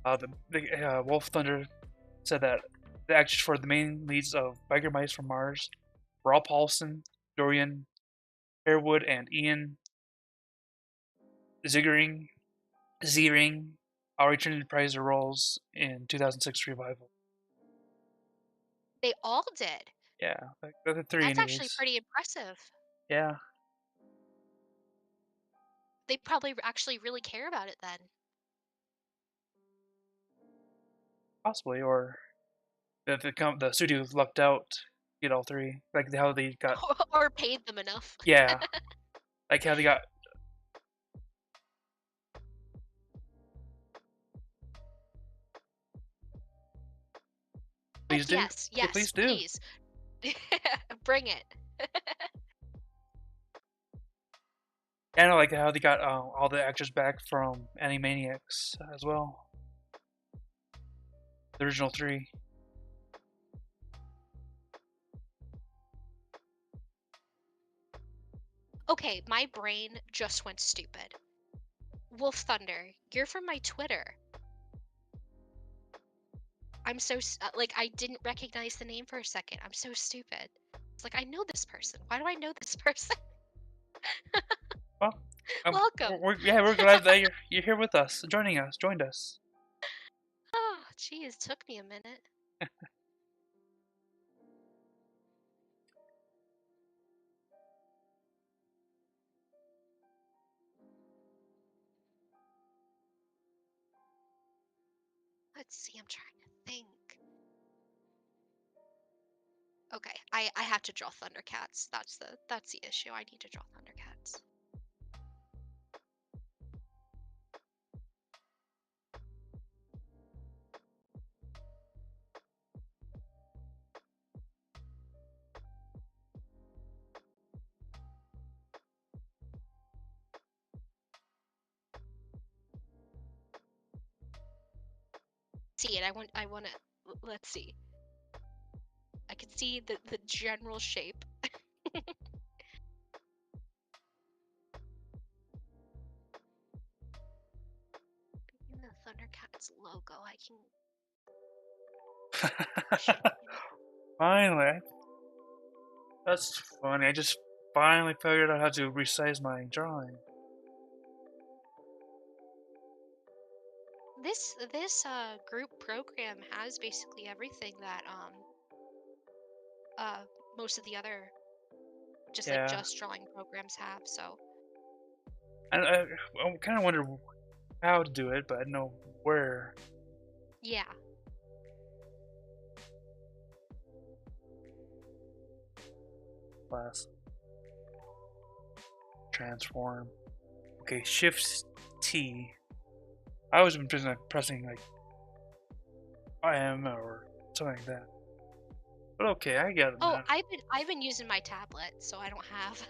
The Wolf Thunder said that the actors for the main leads of Biker Mice from Mars were all Paulson, Dorian Harewood, and Ian Ziggering, Z-Ring, all returning to reprise their roles in 2006 revival. They all did. Yeah, like the three That's actually anyways. pretty impressive. Yeah, They probably actually really care about it then. possibly, or the studio lucked out to get all three. Like how they got, Or paid them enough. yeah, like how they got. Please Heck do. yes, Yeah, yes, please do. please. Bring it. And I like how they got all the actors back from Animaniacs as well. The original three. Okay, my brain just went stupid. Wolf Thunder, you're from my Twitter. I'm so like I didn't recognize the name for a second. I'm so stupid. It's like I know this person. Why do I know this person? Well, Welcome. we're glad that you're here with us, joined us. Oh, geez, took me a minute. Let's see, I'm trying to think. Okay, I have to draw Thundercats. That's the issue. I need to draw Thundercats. See it. I want to. Let's see. I can see the general shape. In the Thundercats logo, I can. Finally, that's funny. I just finally figured out how to resize my drawing. This group program has basically everything that most of the other Yeah, just drawing programs have. So I kind of wonder how to do it, but I don't know where. yeah. Class transform. Okay, Shift T. I always been pressing like IM or something like that. But okay, I get it Oh, now. I've been using my tablet, so I don't have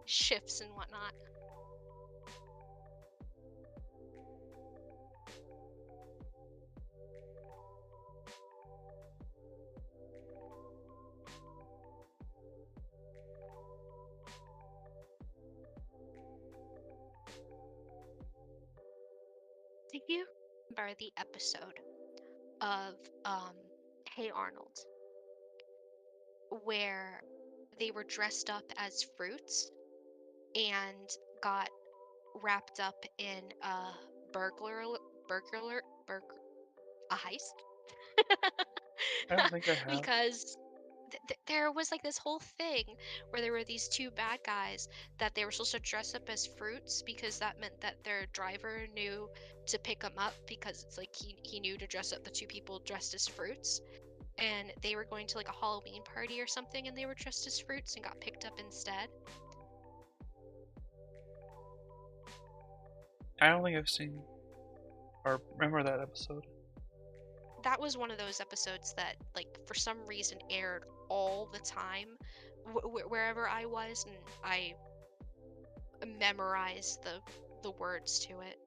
shifts and whatnot. Do you remember the episode of Hey Arnold where they were dressed up as fruits and got wrapped up in a burglar a heist? I don't think I have. Because there was like this whole thing where there were these two bad guys that they were supposed to dress up as fruits because that meant that their driver knew to pick them up because it's like he knew to dress up the two people dressed as fruits, and they were going to like a Halloween party or something and they were dressed as fruits and got picked up instead. I don't think I've seen or remember that episode. That was one of those episodes that like for some reason aired all the time wherever I was, and I memorized the words to it.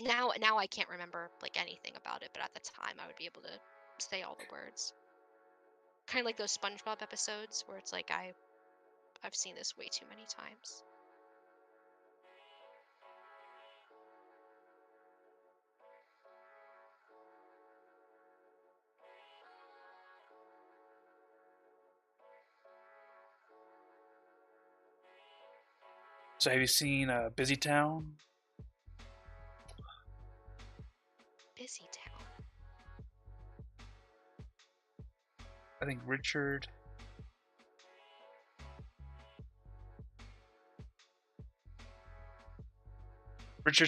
Now I can't remember like anything about it, but at the time I would be able to say all the words. Kind of like those SpongeBob episodes where it's like I've seen this way too many times. So have you seen Busy Town? Busy Town. I think Richard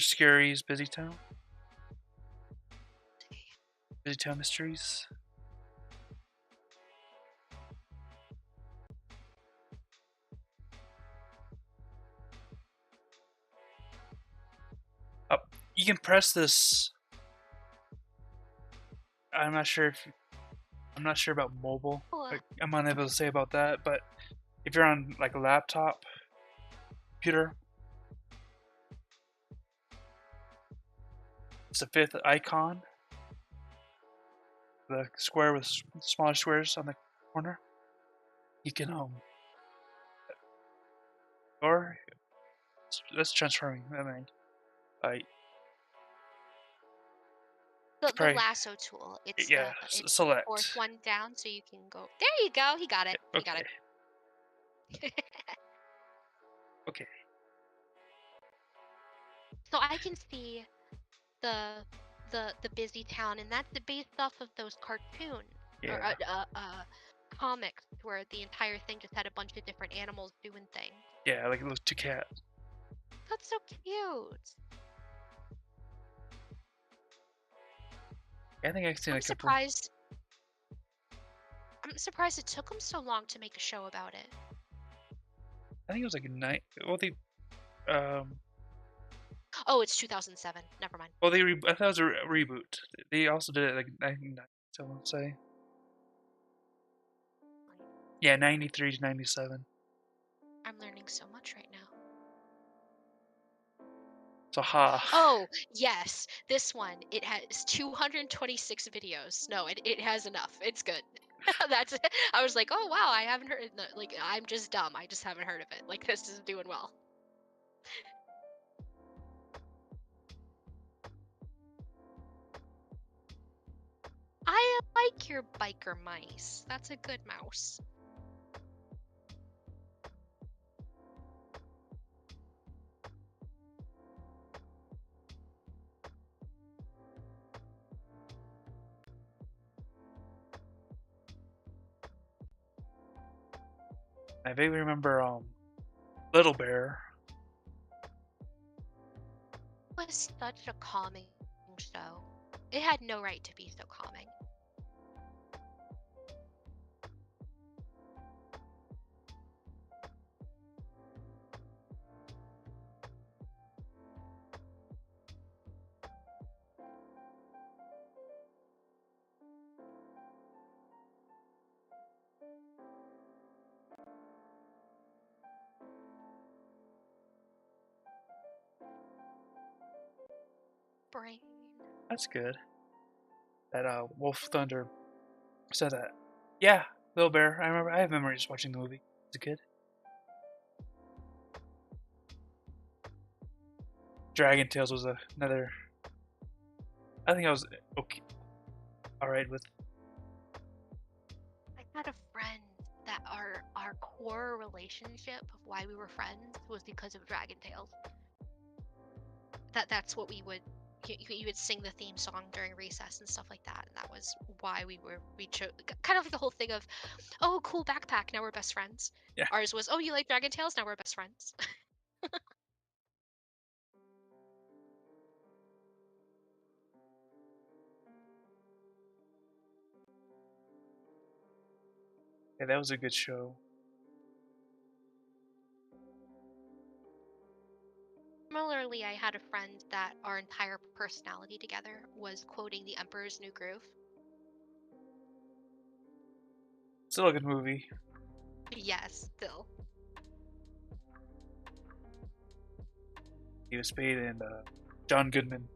Scarry's Busy Town. Busy Town Mysteries. You can press this. I'm not sure about mobile. What? I'm unable to say about that, but if you're on like a laptop computer, it's the fifth icon, the square with smaller squares on the corner. You can or that's transferring. I mean, The probably, lasso tool. It's yeah. it's the Select. fourth one down, so you can go. There you go. He got it. He got Okay. it. Okay. So I can see the busy town, and that's based off of those cartoons or Yeah. comics where the entire thing just had a bunch of different animals doing things. Yeah, like those two cats. That's so cute. I think I've seen I'm a couple. surprised. I'm surprised it took them so long to make a show about it. I think it was like a night. Well, they Oh, it's 2007. Never mind. Well, I thought it was a reboot. They also did it like 99. So I want to say. Yeah, 93 to 97. I'm learning so much right now. So ha. Oh, yes. This one, it has 226 videos. No, it has enough. It's good. That's it. I was like, oh wow, I haven't heard like I'm just dumb. I just haven't heard of it. Like this is doing well. I like your biker mice. That's a good mouse. I vaguely remember Little Bear. It was such a calming show. It had no right to be so calming. Brain. That's good. That Wolf Thunder said that. Yeah, Little Bear. I remember. I have memories watching the movie as a kid. Dragon Tales was another. I think I was okay. All right with. I had a friend that our core relationship of why we were friends was because of Dragon Tales. That's what we would you would sing the theme song during recess and stuff like that, and that was why we chose kind of like the whole thing of, oh cool backpack, now we're best friends. Yeah. Ours was, oh you like Dragon Tales, now we're best friends. Yeah, that was a good show. Similarly, I had a friend that our entire personality together was quoting The Emperor's New Groove. Still a good movie. Yes, still. David Spade and John Goodman.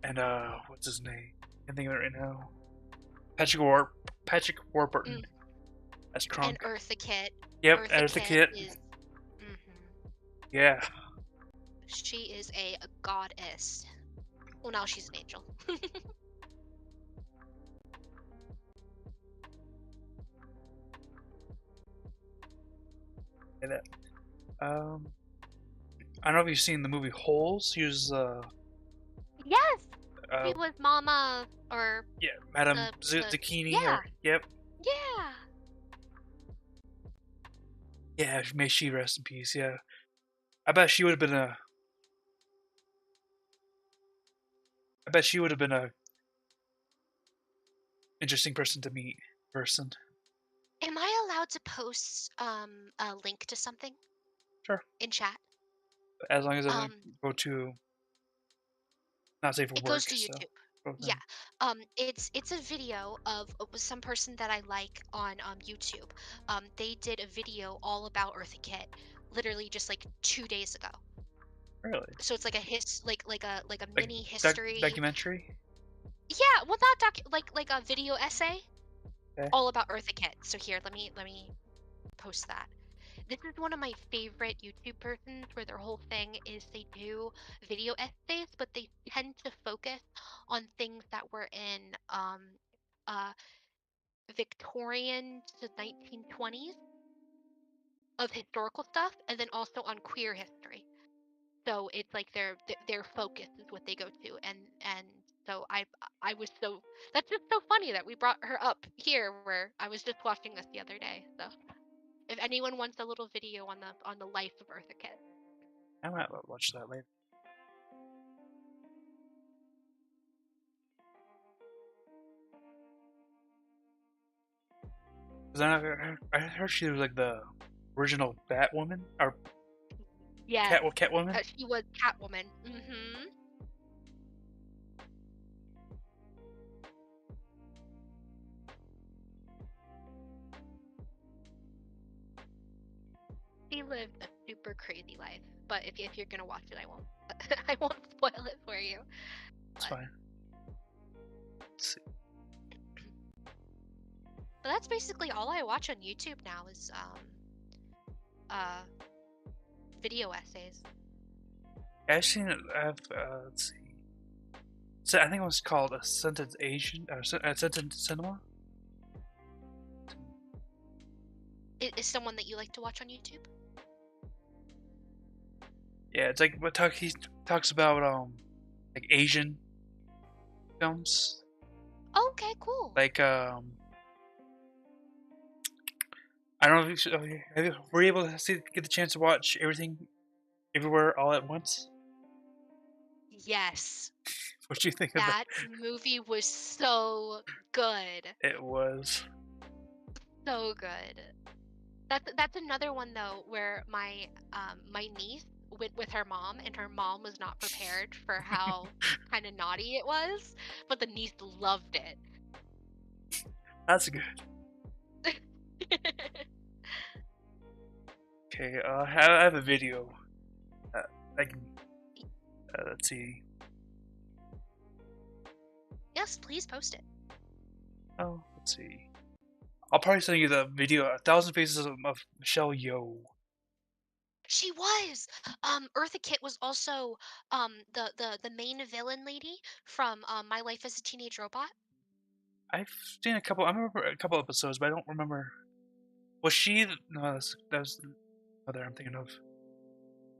And what's his name? I can't think of it right now. Patrick Warburton. Mm. That's Kronk. And Eartha Kitt. Yep, Eartha Kitt. Is, Yeah. She is a goddess. Well, now she's an angel. And I don't know if you've seen the movie Holes. He was Yes, uh she was Mama or yeah, Madame the Zucchini, yeah, or yep. yeah. Yeah, may she rest in peace. Yeah, I bet she would have been a. I bet she would have been a interesting person to meet. Person. Am I allowed to post a link to something Sure. in chat? As long as it doesn't Um, go to not safe for it goes work. to So. YouTube. Both Yeah. then. It's a video of some person that I like on YouTube. They did a video all about Eartha Kitt, literally just like 2 days ago. Really? So it's like a Like mini history. documentary. Yeah, well, not like a video essay Okay. all about Eartha Kitt. So here, let me post that. This is one of my favorite YouTube persons where their whole thing is they do video essays, but they tend to focus on things that were in uh Victorian to 1920s of historical stuff, and then also on queer history. So it's like their focus is what they go to, and so I was so that's just so funny that we brought her up here where I was just watching this the other day. So if anyone wants a little video on the life of Eartha Kitt. I might watch that later. Cause I heard she was like the original Batwoman or Yes, Catwoman. she was Catwoman. Mm-hmm. She lived a super crazy life, but if you're gonna watch it, I won't I won't spoil it for you. It's But fine. Let's see. but that's basically all I watch on YouTube now is uh video essays. I've seen it. Let's see. So I think it was called a Sentence Asian or a Sentence Cinema. Is someone that you like to watch on YouTube? Yeah, it's like he talks about like Asian films. Okay, cool. Like I don't know if were you able to get the chance to watch everything, everywhere, all at once? Yes, What do you think of that? that movie was so good. It was. So good. That's another one though where my niece went with her mom and her mom was not prepared for how kind of naughty it was, but the niece loved it. That's good. Okay, I have a video. I can. Let's see. Yes, please post it. Oh, let's see. I'll probably send you the video. 1,000 Faces of Michelle Yeoh. She was. Eartha Kitt was also the main villain lady from My Life as a Teenage Robot. I've seen a couple. I remember a couple episodes, but I don't remember. Was she? No, that was the other I'm thinking of.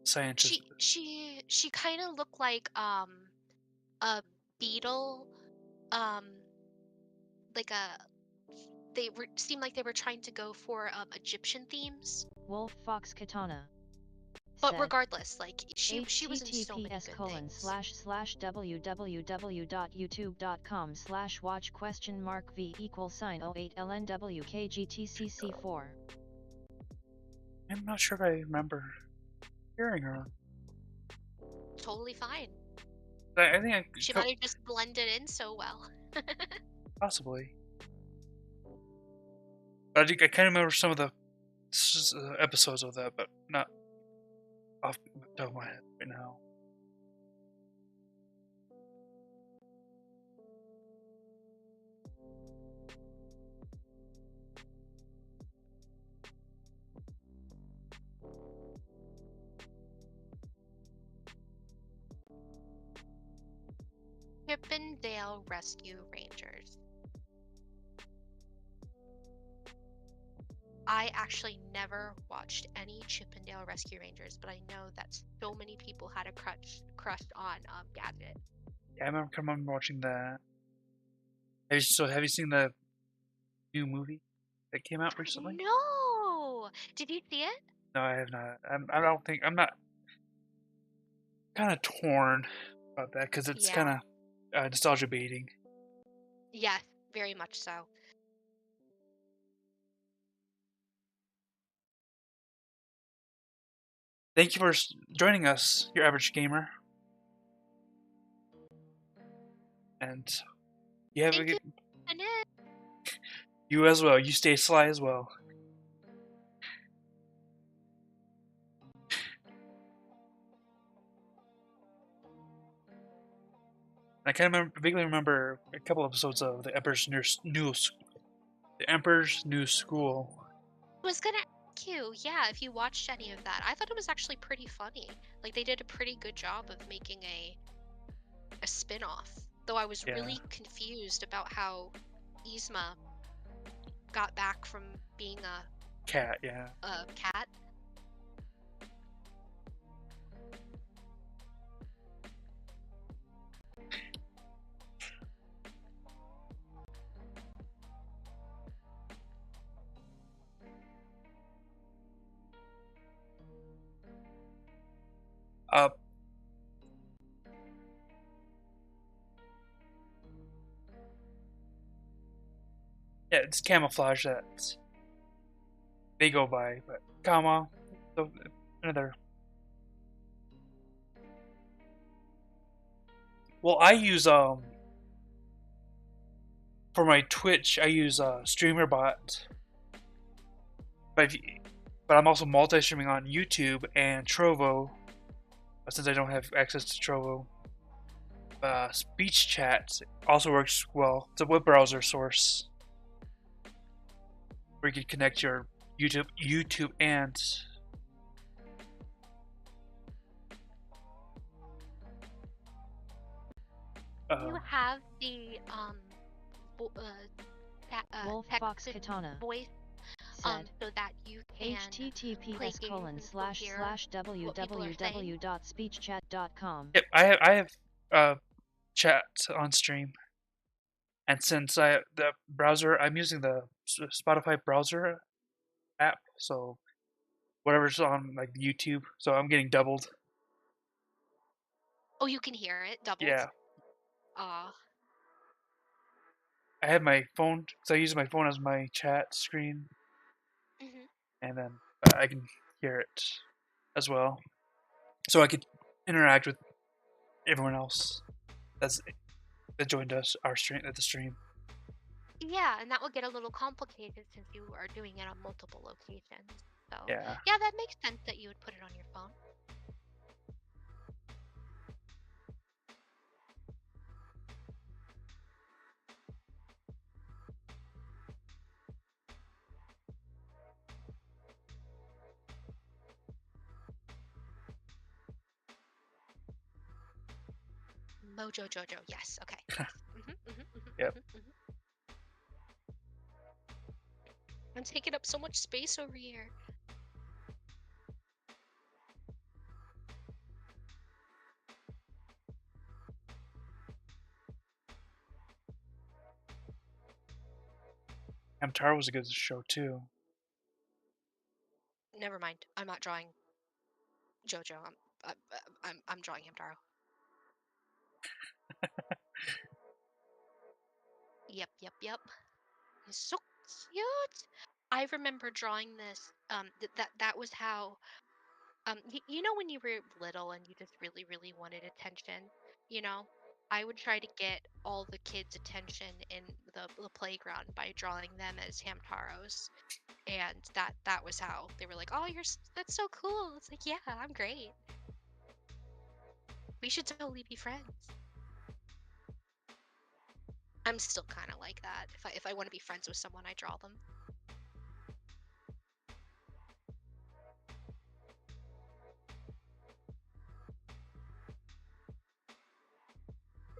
Scientist. She kind of looked like a beetle, um like a seemed like they were trying to go for Egyptian themes. Wolf Fox Katana. But Said, regardless, like she was in so many https good colon things. / www.youtube.com/watch question mark v equals sign 08 lnwkgtcc4. I'm not sure if I remember hearing her. Totally fine. I think She might have just blended in so well. possibly. I think I kind of remember some of the episodes of that, but not off the top of my head right now. Chippendale Rescue Rangers. I actually never watched any Chippendale Rescue Rangers, but I know that so many people had a crush on Gadget. Yeah, I remember watching that. Have you seen the new movie that came out recently? No, did you see it? No, I have not. I don't think I'm not kind of torn about that because it's Yeah. kind of nostalgia baiting. Yes, very much so. Thank you for joining us, your average gamer, and you have a Thank good. you, Annette. You as well. You stay sly as well. I kind of vaguely remember a couple episodes of the Emperor's New School. I was gonna ask you, yeah, if you watched any of that. I thought it was actually pretty funny. Like they did a pretty good job of making a spin-off. Though I was Yeah, really confused about how Yzma got back from being cat. Yeah. a cat. Uh, yeah, it's camouflage that they go by, but comma. So another. Well, I use for my Twitch. I use StreamerBot, but but I'm also multi-streaming on YouTube and Trovo. Since I don't have access to Trovo, speech chat also works well. It's a web browser source where you can connect your YouTube and You have the Wolfbox text Katana voice said so that you can play games and still hear what people are saying. https://www.speechchat.com. yep, I have chat on stream, and since the browser I'm using the Spotify browser app, so whatever's on like YouTube, so I'm getting doubled. Oh, you can hear it doubled. Yeah, Uh, I have my phone, so I use my phone as my chat screen, mhm. and then I can hear it as well, so I could interact with everyone else that's that joined us our stream at the stream. Yeah, and that will get a little complicated since you are doing it on multiple locations. So, Yeah. yeah, that makes sense that you would put it on your phone. Mojo Jojo, yes, okay, yes. Yep. I'm taking up so much space over here. Hamtaro was a good show too. Never mind. I'm not drawing JoJo. I'm drawing Hamtaro. Yep. He's so cute. I remember drawing this. That was how. You know when you were little and you just really wanted attention. You know, I would try to get all the kids' attention in the playground by drawing them as Hamtaros, and that was how they were like, "Oh, that's so cool." It's like, yeah, I'm great. We should totally be friends. I'm still kind of like that. If I want to be friends with someone, I draw them.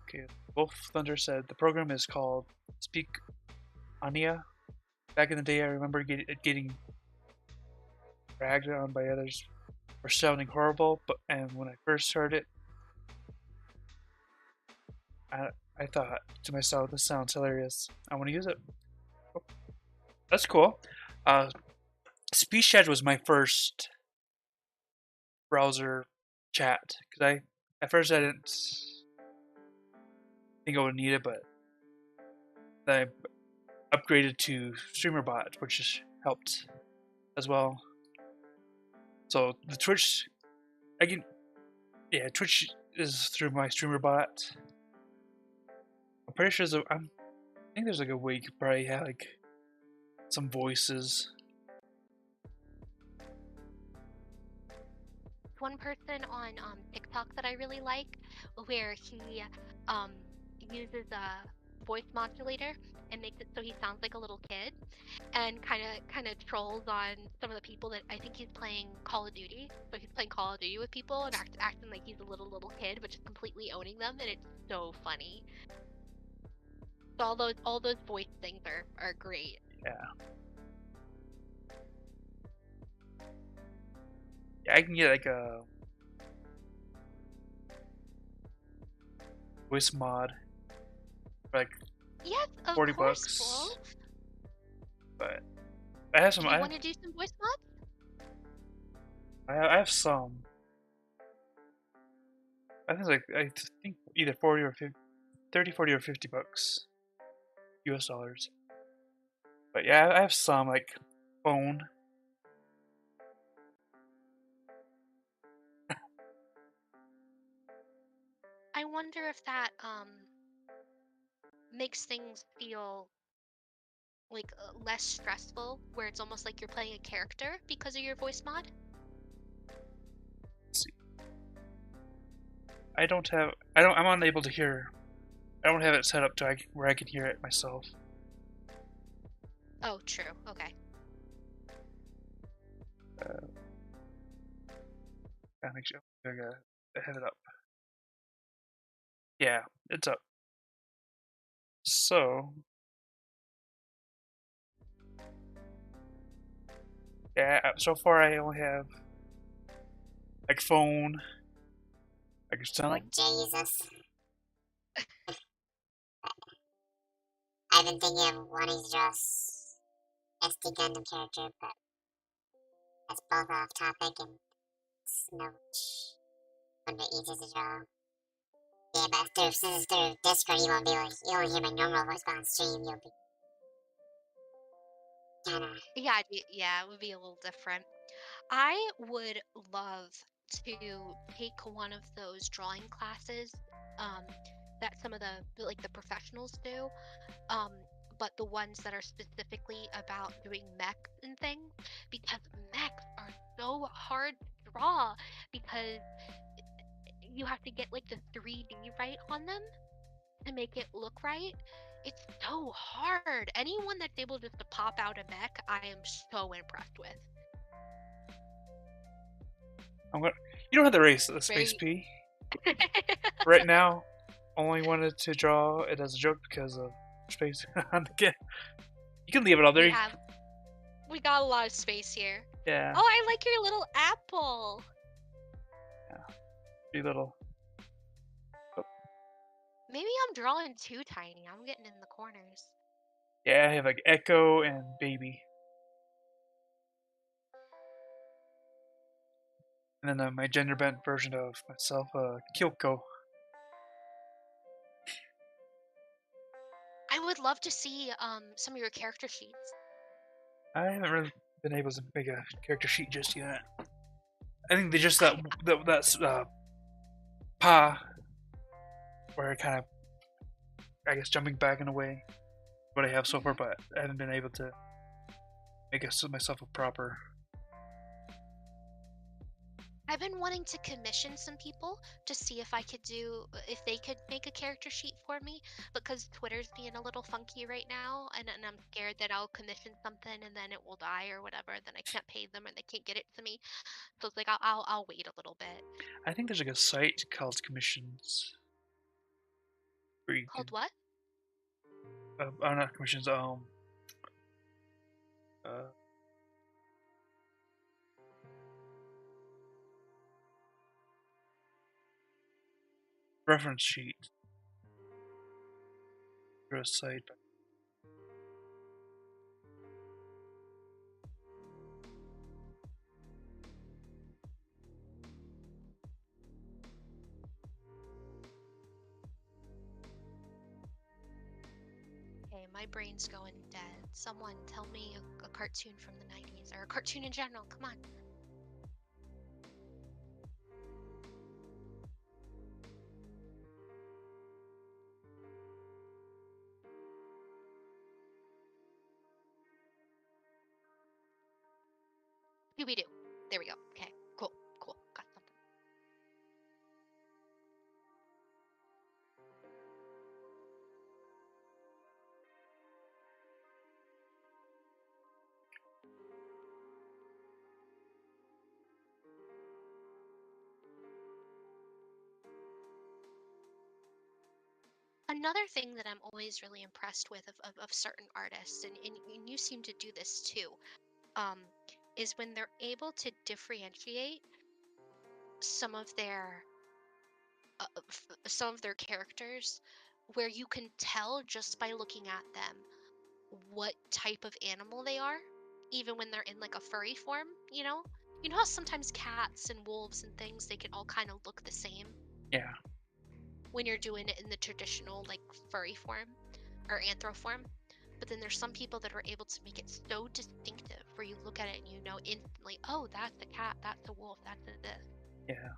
Okay. Wolf Thunder said the program is called Speak Ania. Back in the day, I remember it getting ragged on by others for sounding horrible. And when I first heard it, I thought to myself, "This sounds hilarious. I want to use it." Oh, that's cool. Speech chat was my first browser chat because at first I didn't think I would need it, but then I upgraded to StreamerBot, which has helped as well. So the Twitch, Twitch is through my StreamerBot. I'm pretty sure I think there's like a way you could probably have like some voices. One person on TikTok that I really like, where he um, uses a voice modulator and makes it so he sounds like a little kid, and kind of trolls on some of the people that I think he's playing Call of Duty. So he's playing Call of Duty with people and acting like he's a little kid, but just completely owning them, and it's so funny. So all those voice things are great. Yeah. Yeah, I can get like a voice mod for like Yes, of 40 course, bucks. Wolf. But I have some. Do you want to do some voice mods? I have some. I think it's like I think either 40 or 50, 30, 40 or 50 bucks US dollars. But yeah, I have some like phone. I wonder if that makes things feel like less stressful, where it's almost like you're playing a character because of your voice mod. Let's see. I'm unable to hear. I don't have it set up to where I can hear it myself. Oh, true. Okay. Gotta make sure I gotta have it up. Yeah, it's up. So yeah, so far I only have like phone. I can sound like Jesus. I've been thinking of wanting to draw SD Gundam character, but that's both off topic and it's no one bit easier to draw. Yeah, but since it's through Discord, you only hear my normal voice, but on stream you'll be kinda. Yeah, it would be a little different. I would love to take one of those drawing classes that some of the professionals do, but the ones that are specifically about doing mechs and things, because mechs are so hard to draw because you have to get like the 3D right on them to make it look right. It's so hard. Anyone that's able just to pop out a mech, I am so impressed with. You don't have to erase the space P. Right now, only wanted to draw it as a joke because of space on the game. You can leave it up there. We got a lot of space here. Yeah. Oh, I like your little apple. Yeah. Be little. Oh. Maybe I'm drawing too tiny. I'm getting in the corners. Yeah, I have like Echo and Baby. And then my gender bent version of myself, Kyoko. I would love to see some of your character sheets. I haven't really been able to make a character sheet just yet. I think they just that's Pa, where I kind of, I guess, jumping back in a way, what I have so far, but I haven't been able to make myself a proper. I've been wanting to commission some people to see if they could make a character sheet for me, because Twitter's being a little funky right now, and I'm scared that I'll commission something and then it will die or whatever, then I can't pay them and they can't get it to me. So it's like I'll wait a little bit. I think there's like a site called Commissions. Called what? Not commissions. reference sheet. For a site. Okay, my brain's going dead. Someone tell me a cartoon from the 90s, or a cartoon in general. Come on. Scooby-Doo. There we go. Okay, cool, cool. Got something. Another thing that I'm always really impressed with of certain artists, and you seem to do this too, is when they're able to differentiate some of their some of their characters, where you can tell just by looking at them what type of animal they are, even when they're in like a furry form. You know how sometimes cats and wolves and things, they can all kind of look the same Yeah. when you're doing it in the traditional like furry form or anthro form. But then there's some people that are able to make it so distinctive where you look at it and you know instantly, oh, that's a cat, that's a wolf, that's a this. Yeah.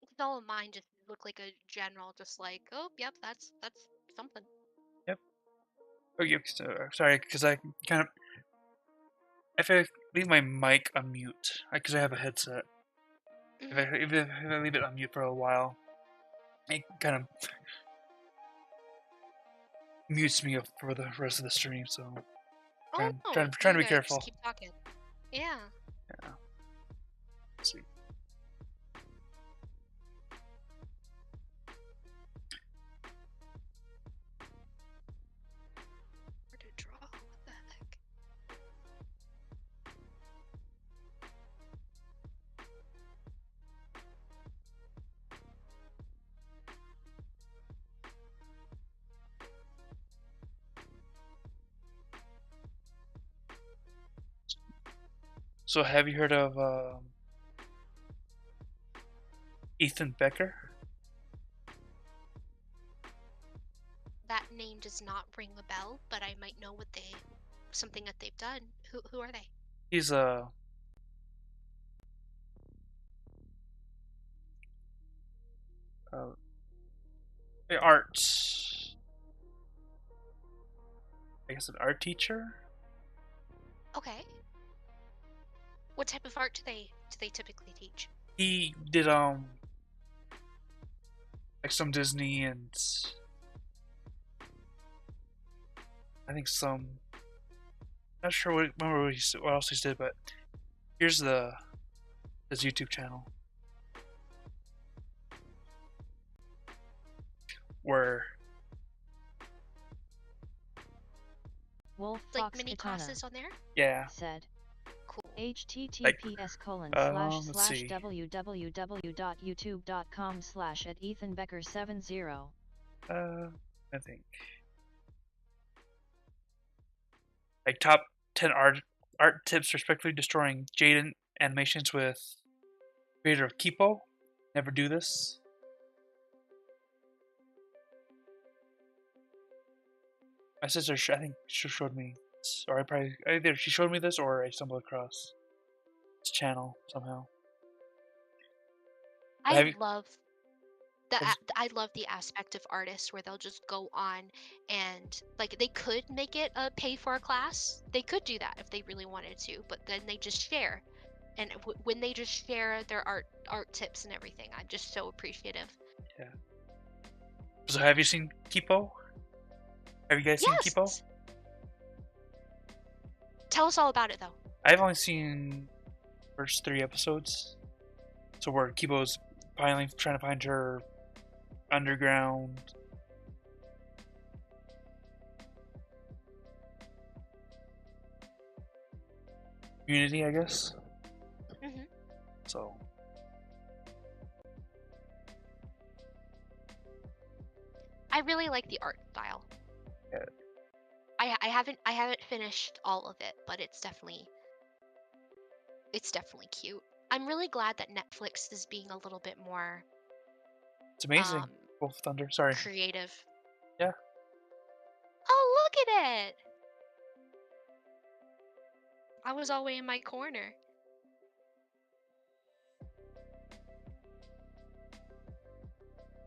Because all of mine just look like a general, just like, oh, yep, that's something. Yep. Oh, yeah. So, sorry, because I kind of if I leave my mic on mute, because I have a headset. Mm-hmm. If I leave it on mute for a while, it kind of mutes me up for the rest of the stream. So Oh no, trying you to be guys just careful. keep talking. Yeah. Yeah. Let's see. Where to draw? What the heck? So have you heard of Ethan Becker? That name does not ring a bell, but I might know something that they've done. Who are they? He's a art, I guess, an art teacher. Okay. What type of art do they typically teach? He did like some Disney and I think some. Not sure what else he did, but here's his YouTube channel where Wolf Like Fox mini Katana classes on there? yeah, said Cool. https:// let's see. www.youtube.com/@ethanbecker70. I think like top 10 art tips for respectfully destroying Jaden animations with creator of Kipo. Never do this. My sister, I think she showed me, or either she showed me this or I stumbled across this channel somehow. Have I you, love have, I love the aspect of artists where they'll just go on and like they could make it a pay for a class. They could do that if they really wanted to, but then they just share. And when they just share their art tips and everything, I'm just so appreciative. yeah. So have you seen Kipo? Have you guys seen Kipo? Yes. Tell us all about it though. I've only seen first 3 episodes. So where Kipo's finally trying to find her underground community, I guess. Hmm. So I really like the art style. yeah, I haven't finished all of it, but it's definitely cute. I'm really glad that Netflix is being a little bit more it's amazing. um Wolf Thunder. Sorry. creative. Yeah. Oh, look at it! I was all way in my corner.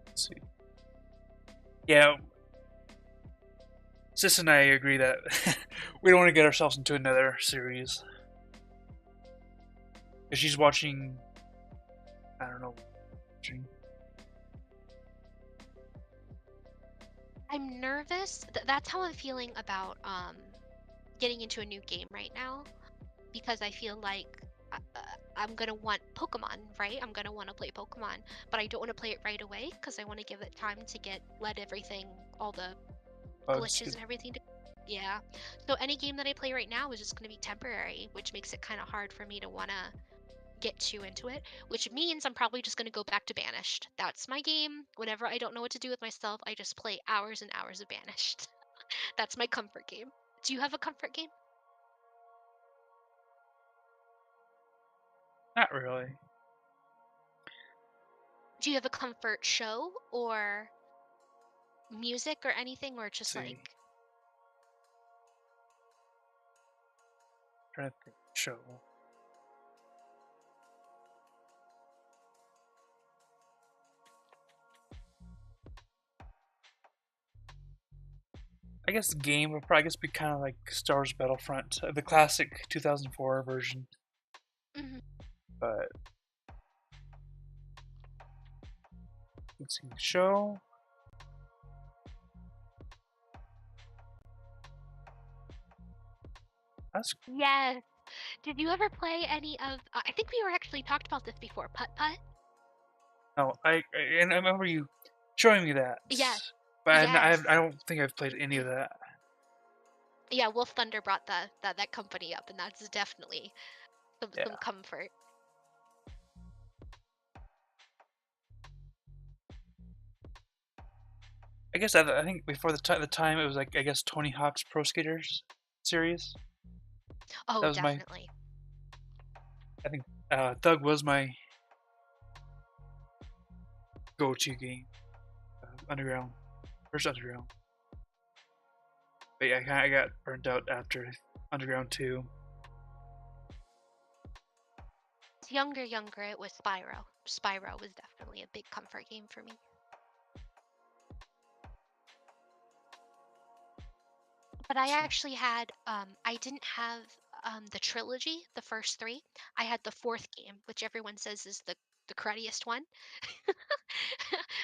Let's see. Yeah, Sis and I agree that we don't want to get ourselves into another series. Because she's watching, I don't know, watching. I'm nervous. That's how I'm feeling about getting into a new game right now, because I feel like I'm gonna want Pokemon, right? I'm gonna want to play Pokemon, but I don't want to play it right away because I want to give it time to let everything, all the Bugs. glitches and everything to. Yeah. So any game that I play right now is just gonna be temporary, which makes it kind of hard for me to wanna get too into it, which means I'm probably just going to go back to Banished. That's my game. Whenever I don't know what to do with myself, I just play hours and hours of Banished. That's my comfort game. Do you have a comfort game? Not really. Do you have a comfort show or music or anything, or just Let's see. like. Trying to think. Show. I guess the game would probably be kind of like Star Wars Battlefront, the classic 2004 version. Mhm. But let's see. Show. That's Yes. Did you ever play any of? I think we were actually talked about this before. Putt Putt. no. And I remember you showing me that, Yes. but Yes. I don't think I've played any of that. Yeah. Wolf Thunder brought that company up, and that's definitely Yeah. some comfort. I guess I think before the time it was like I guess Tony Hawk's Pro Skaters series. That Oh, was my. definitely. I think Thug was my go-to game. Underground, first Underground. But yeah, I got burnt out after Underground 2. Younger, it was Spyro. Spyro was definitely a big comfort game for me. But I actually had, I didn't have the trilogy, the first three. I had the fourth game, which everyone says is the cruddiest one.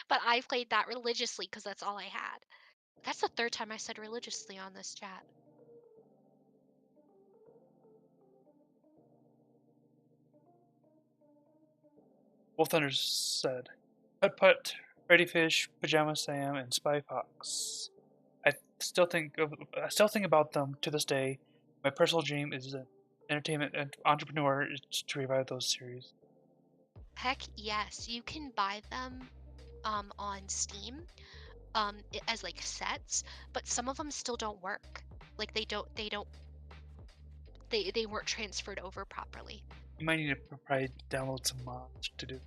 But I played that religiously because that's all I had. That's the third time I said religiously on this chat. Wolf Thunder said, Putt Putt, Freddy Fish, Pajama Sam, and Spy Fox. I still think about them to this day. My personal dream is an entertainment entrepreneur is to revive those series. Heck yes, you can buy them on Steam as like sets, but some of them still don't work. Like they weren't transferred over properly. You might need to probably download some mods to do.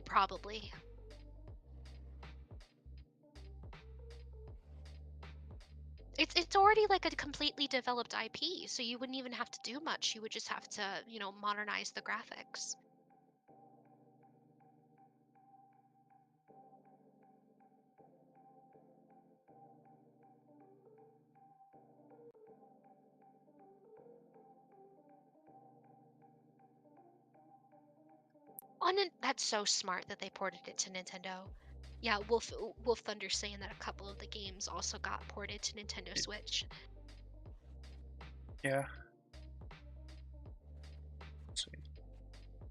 Probably. It's already like a completely developed IP, so you wouldn't even have to do much. You would just have to, modernize the graphics. That's so smart that they ported it to Nintendo. Yeah, Wolf Thunder saying that a couple of the games also got ported to Nintendo Switch. Yeah. Sweet.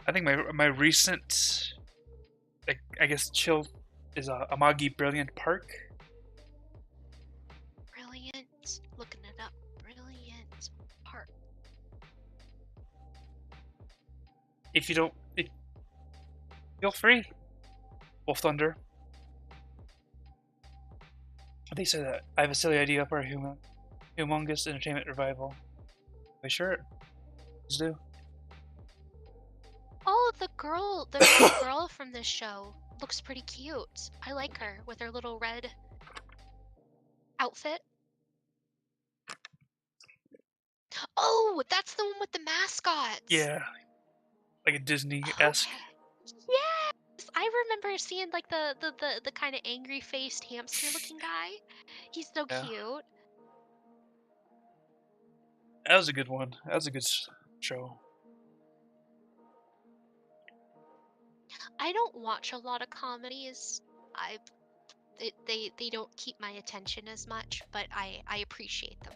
I think my recent, I guess, chill is Amagi Brilliant Park. Brilliant. Looking it up. Brilliant Park. if you don't, feel free. Wolf Thunder. They said that I have a silly idea for a humongous entertainment revival. Are you sure? Please do. Oh, the main girl from this show looks pretty cute. I like her with her little red outfit. Oh, that's the one with the mascots. Yeah, like a Disney-esque. Okay. Yes, I remember seeing like the kind of angry faced hamster looking guy. He's so Yeah. cute. That was a good one. That was a good show. I don't watch a lot of comedies. They don't keep my attention as much, but I appreciate them.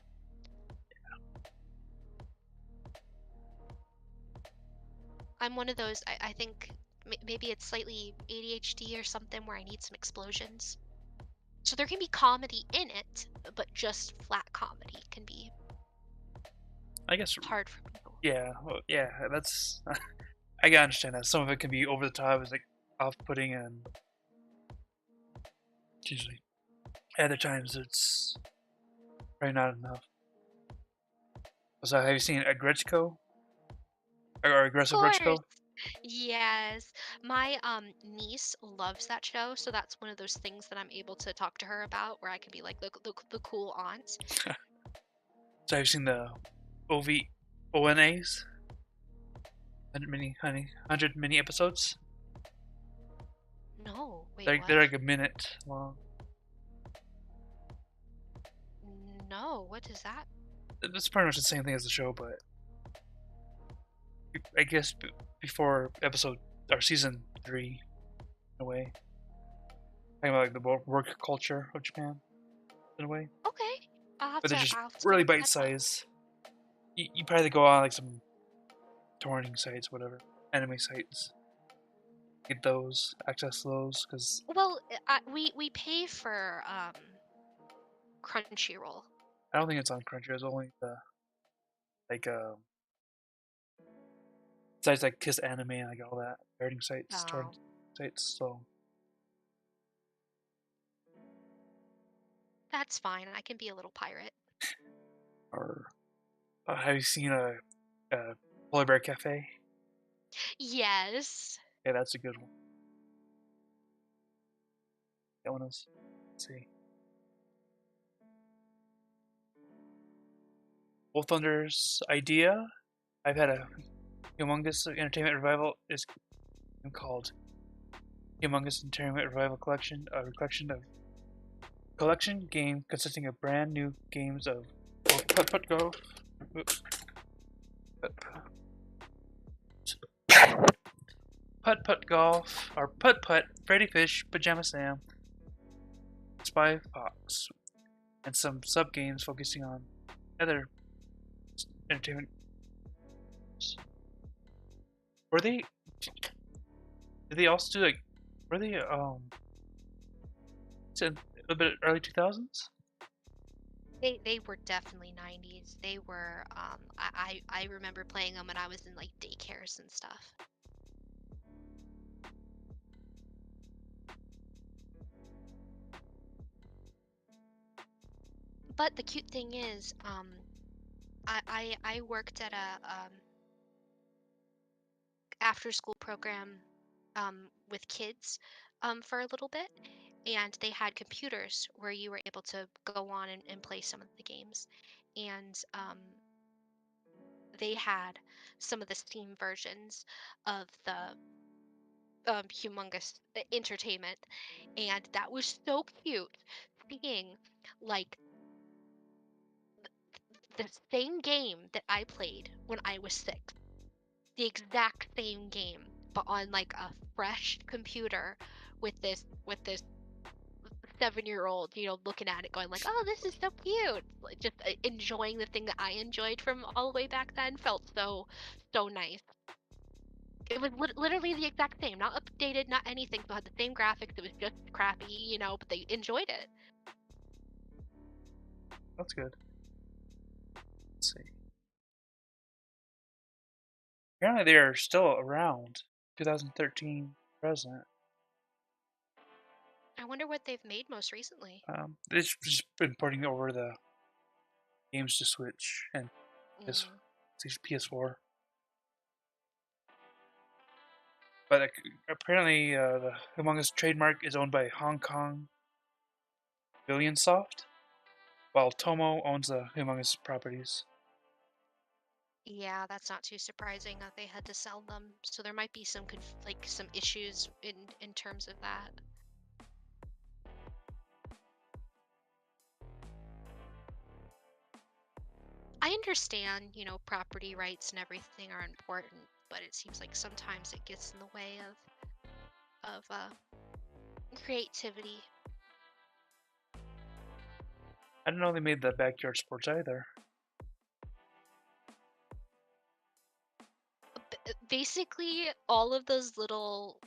I'm one of those. I think maybe it's slightly ADHD or something where I need some explosions. So there can be comedy in it, but just flat comedy can be I guess. hard for people. Yeah. Well, yeah. That's. I can understand that. Some of it can be over the top, it's like off-putting, and usually other times it's probably not enough. So have you seen Agretzko? Or Aggressive Of course. Aggressive? Yes. My niece loves that show, so that's one of those things that I'm able to talk to her about where I can be like the cool aunt. So have you seen the OVAs? 100 mini episodes? No, wait, They're, what? they're like a minute long. No, what is that? It's pretty much the same thing as the show, but I guess before episode or season 3, in a way. Talking about like the work culture of Japan, in a way. Okay. But they're just I'll have to really look that bite up. size. You probably go on like some torrenting sites, whatever, anime sites. Get those, access those, because Well, we pay for Crunchyroll. I don't think it's on Crunchyroll. It's only the like sites like Kiss Anime and like all that pirating sites, Oh. torrent sites. So That's fine. I can be a little pirate. or have you seen a Polar Bear Cafe? Yes. Yeah, that's a good one. That one is. Let's see. Wolf Thunder's idea. I've had a humongous entertainment revival is called Humongous Entertainment Revival Collection, a collection game consisting of brand new games of Putt Putt Go, Putt Putt Golf, or Putt Putt, Freddy Fish, Pajama Sam, Spy Fox, and some sub games focusing on other entertainment. Were they? Did they also do like? Were they it's a little bit early 2000s? They were definitely 90s. They were I remember playing them when I was in like daycares and stuff. But the cute thing is, I worked at a after school program with kids for a little bit, and they had computers where you were able to go on and play some of the games, and they had some of the Steam versions of the humongous entertainment, and that was so cute seeing like the same game that I played when I was 6, the exact same game, but on like a fresh computer with this 7-year-old, looking at it going like, oh, this is so cute. Like, just enjoying the thing that I enjoyed from all the way back then felt so nice. It was literally the exact same, not updated, not anything. So it had the same graphics. It was just crappy, but they enjoyed it. That's good. Let's see. Apparently, they are still around. 2013 present. I wonder what they've made most recently. They've just been porting over the games to Switch and PS4. But apparently, the Among Us trademark is owned by Hong Kong Billion Soft, while Tomo owns the Among Us properties. Yeah, that's not too surprising that they had to sell them. So there might be some some issues in terms of that. I understand, property rights and everything are important, but it seems like sometimes it gets in the way of creativity. I didn't know they made the backyard sports either. Basically, all of those little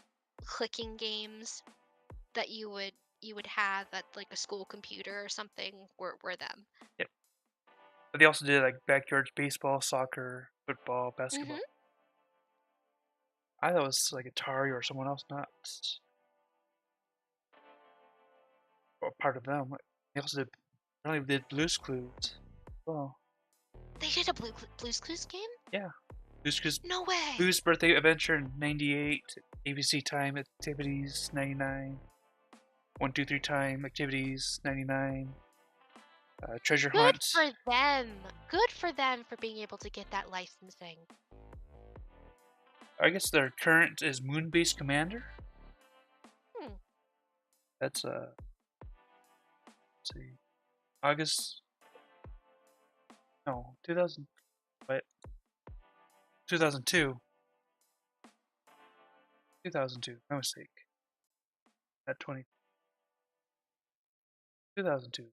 clicking games that you would have at like a school computer or something were them. Yep. But they also did like backyard baseball, soccer, football, basketball. Mm-hmm. I thought it was like Atari or someone else, not or part of them. They also did Blue's Clues. Oh. They did a Blue's Clues game? Yeah. Blue's Clues. No way. Blue's Birthday Adventure in '98. ABC Time Activities '99. 1, 2, 3 Time Activities '99. Treasure Good Hunt. for them. Good for them for being able to get that licensing. I guess their current is Moon-Based Commander. That's let's see, August. No, 2000. What? 2002. 2002. My mistake. At 2002.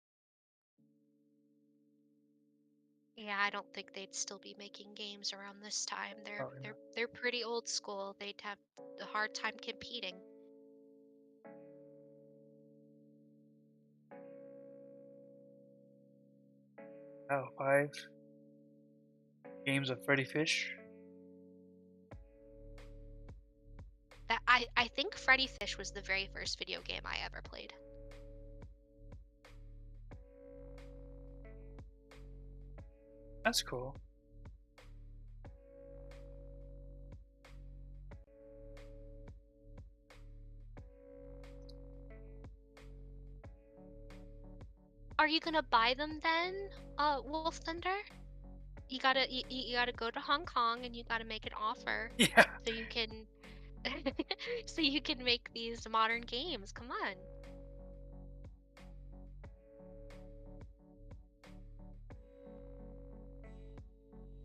Yeah, I don't think they'd still be making games around this time. Probably They're pretty old school. They'd have a hard time competing. Oh, 5 games of Freddy Fish. That I think Freddy Fish was the very first video game I ever played. That's cool. Are you gonna buy them then, Wolf Thunder? You gotta go to Hong Kong and you gotta make an offer. Yeah. So you can so you can make these modern games. Come on.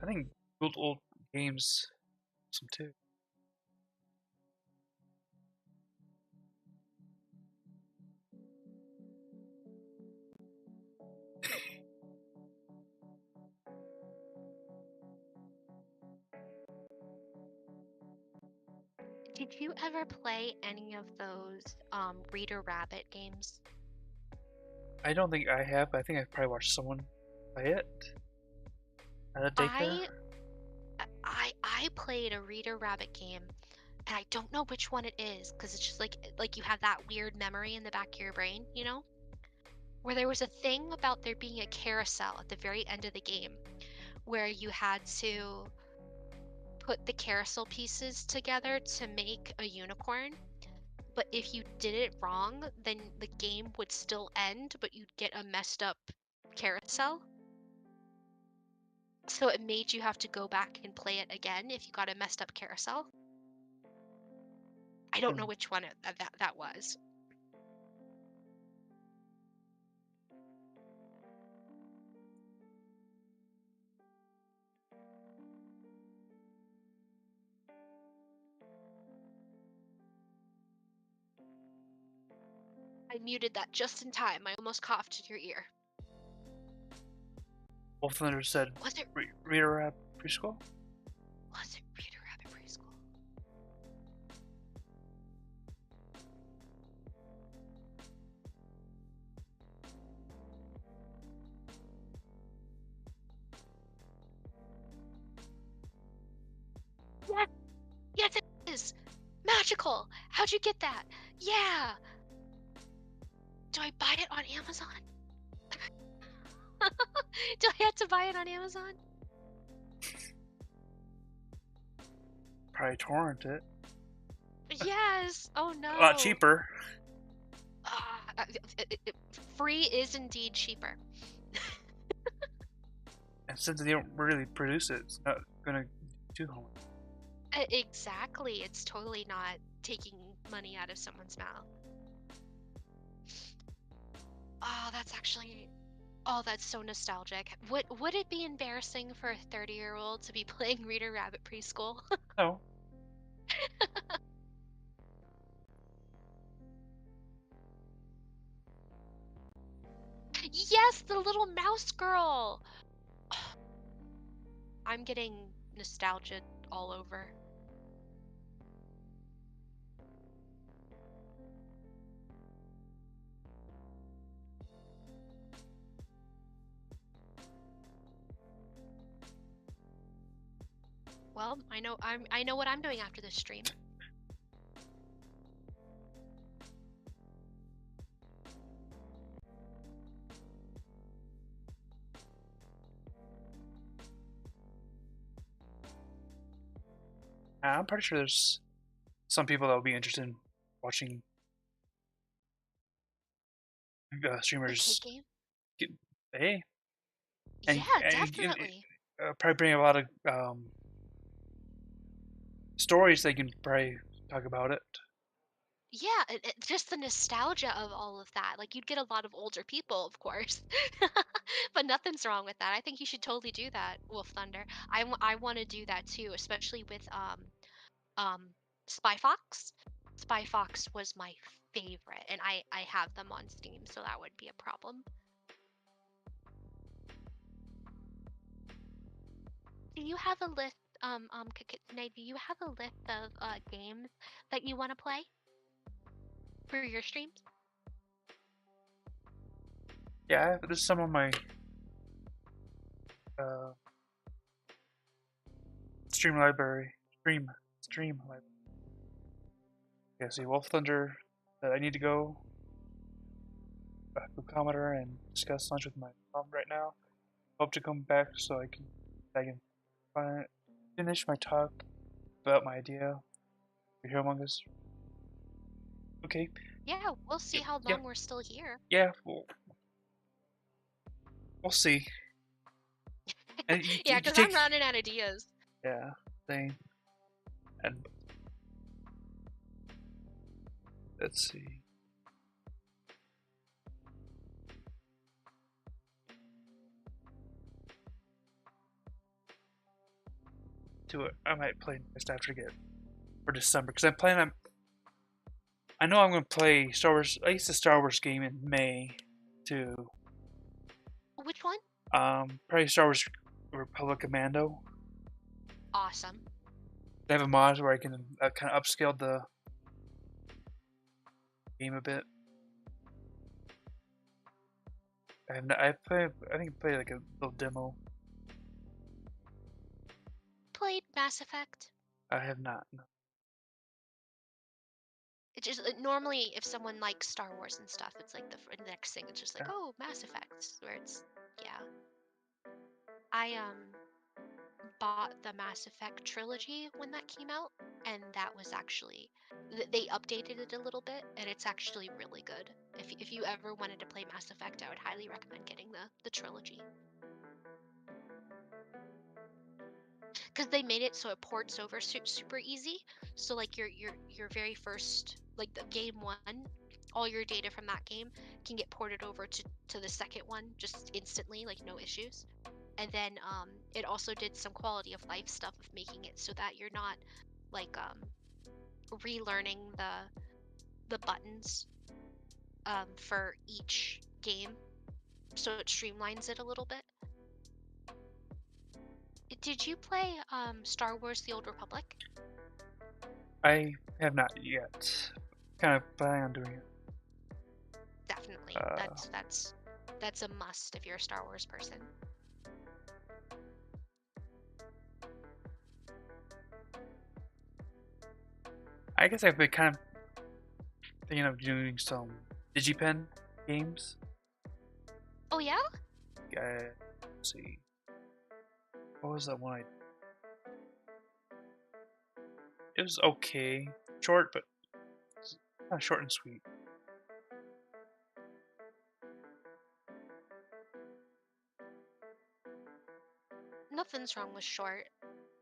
I think old games, some too. Did you ever play any of those Reader Rabbit games? I don't think I have, but I think I've probably watched someone play it at a daycare. I played a Reader Rabbit game, and I don't know which one it is because it's just like you have that weird memory in the back of your brain, where there was a thing about there being a carousel at the very end of the game where you had to put the carousel pieces together to make a unicorn. But if you did it wrong, then the game would still end, but you'd get a messed up carousel. So it made you have to go back and play it again if you got a messed up carousel. I don't know which one that was. I muted that just in time. I almost coughed in your ear. Wolf Thunder said, Was it Reader Rabbit Preschool? Was it Reader Rabbit Preschool? Yes, yes, it is magical. How'd you get that? Yeah. Do I buy it on Amazon? Do I have to buy it on Amazon? Probably torrent it. Yes. Oh no. A lot cheaper. Free is indeed cheaper. And since they don't really produce it, it's not gonna do harm. Exactly. It's totally not taking money out of someone's mouth. Oh, that's actually. Oh, that's so nostalgic. Would it be embarrassing for a 30-year-old to be playing Reader Rabbit Preschool? No. Yes, the little mouse girl. I'm getting nostalgia all over. Well, I know what I'm doing after this stream. I'm pretty sure there's some people that will be interested in watching The streamers cake game? get, hey, Yeah, and definitely. probably bring a lot of stories they can probably talk about it. Yeah, just the nostalgia of all of that. Like you'd get a lot of older people, of course, but nothing's wrong with that. I think you should totally do that, Wolf Thunder. I want to do that too, especially with um Spy Fox. Spy Fox was my favorite, and I have them on Steam, so that would be a problem. Do you have a list, Kitsune, do you have a list of games that you want to play for your streams? Yeah, there's some on my stream library. Stream library. Yeah, see Wolf Thunder. I need to go glucometer and discuss lunch with my mom right now. Hope to come back so I can finish my talk about my idea for Here Among Us. Okay. Yeah, we'll see how Yeah. long we're still here. Yeah. We'll see. And Yeah, because I'm running out of ideas. Yeah. Same. And let's see. I might play next after get for December because I'm planning on. I know I'm going to play Star Wars. At least a Star Wars game in May, too. Which one? Probably Star Wars Republic Commando. Awesome. They have a mod where I can kind of upscale the game a bit. And I think I played like a little demo. Played Mass Effect? I have not. No. It just normally if someone likes Star Wars and stuff, it's like the next thing. It's just like, oh, Mass Effect, where it's I bought the Mass Effect trilogy when that came out, and that was actually they updated it a little bit, and it's actually really good. If you ever wanted to play Mass Effect, I would highly recommend getting the trilogy. Because they made it so it ports over super easy. So like your very first like the game one, all your data from that game can get ported over to the second one just instantly, like no issues. And then it also did some quality of life stuff of making it so that you're not like relearning the buttons for each game. So it streamlines it a little bit. Did you play Star Wars: The Old Republic? I have not yet. Kind of planning on doing it. Definitely. That's a must if you're a Star Wars person. I guess I've been kind of thinking of doing some DigiPen games. Oh yeah? Let's see. What was that one? It was okay, short, but kind of short and sweet. Nothing's wrong with short.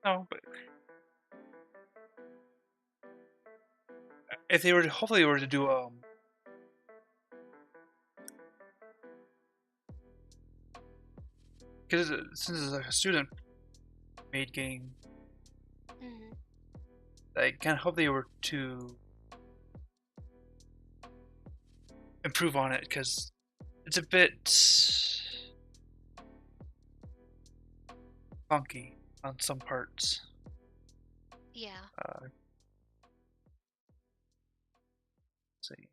No, but if they were, hopefully, they were to do because since it's like a student-made game, Hmm. I kind of hope they were to improve on it because it's a bit funky on some parts. Yeah. Let's see.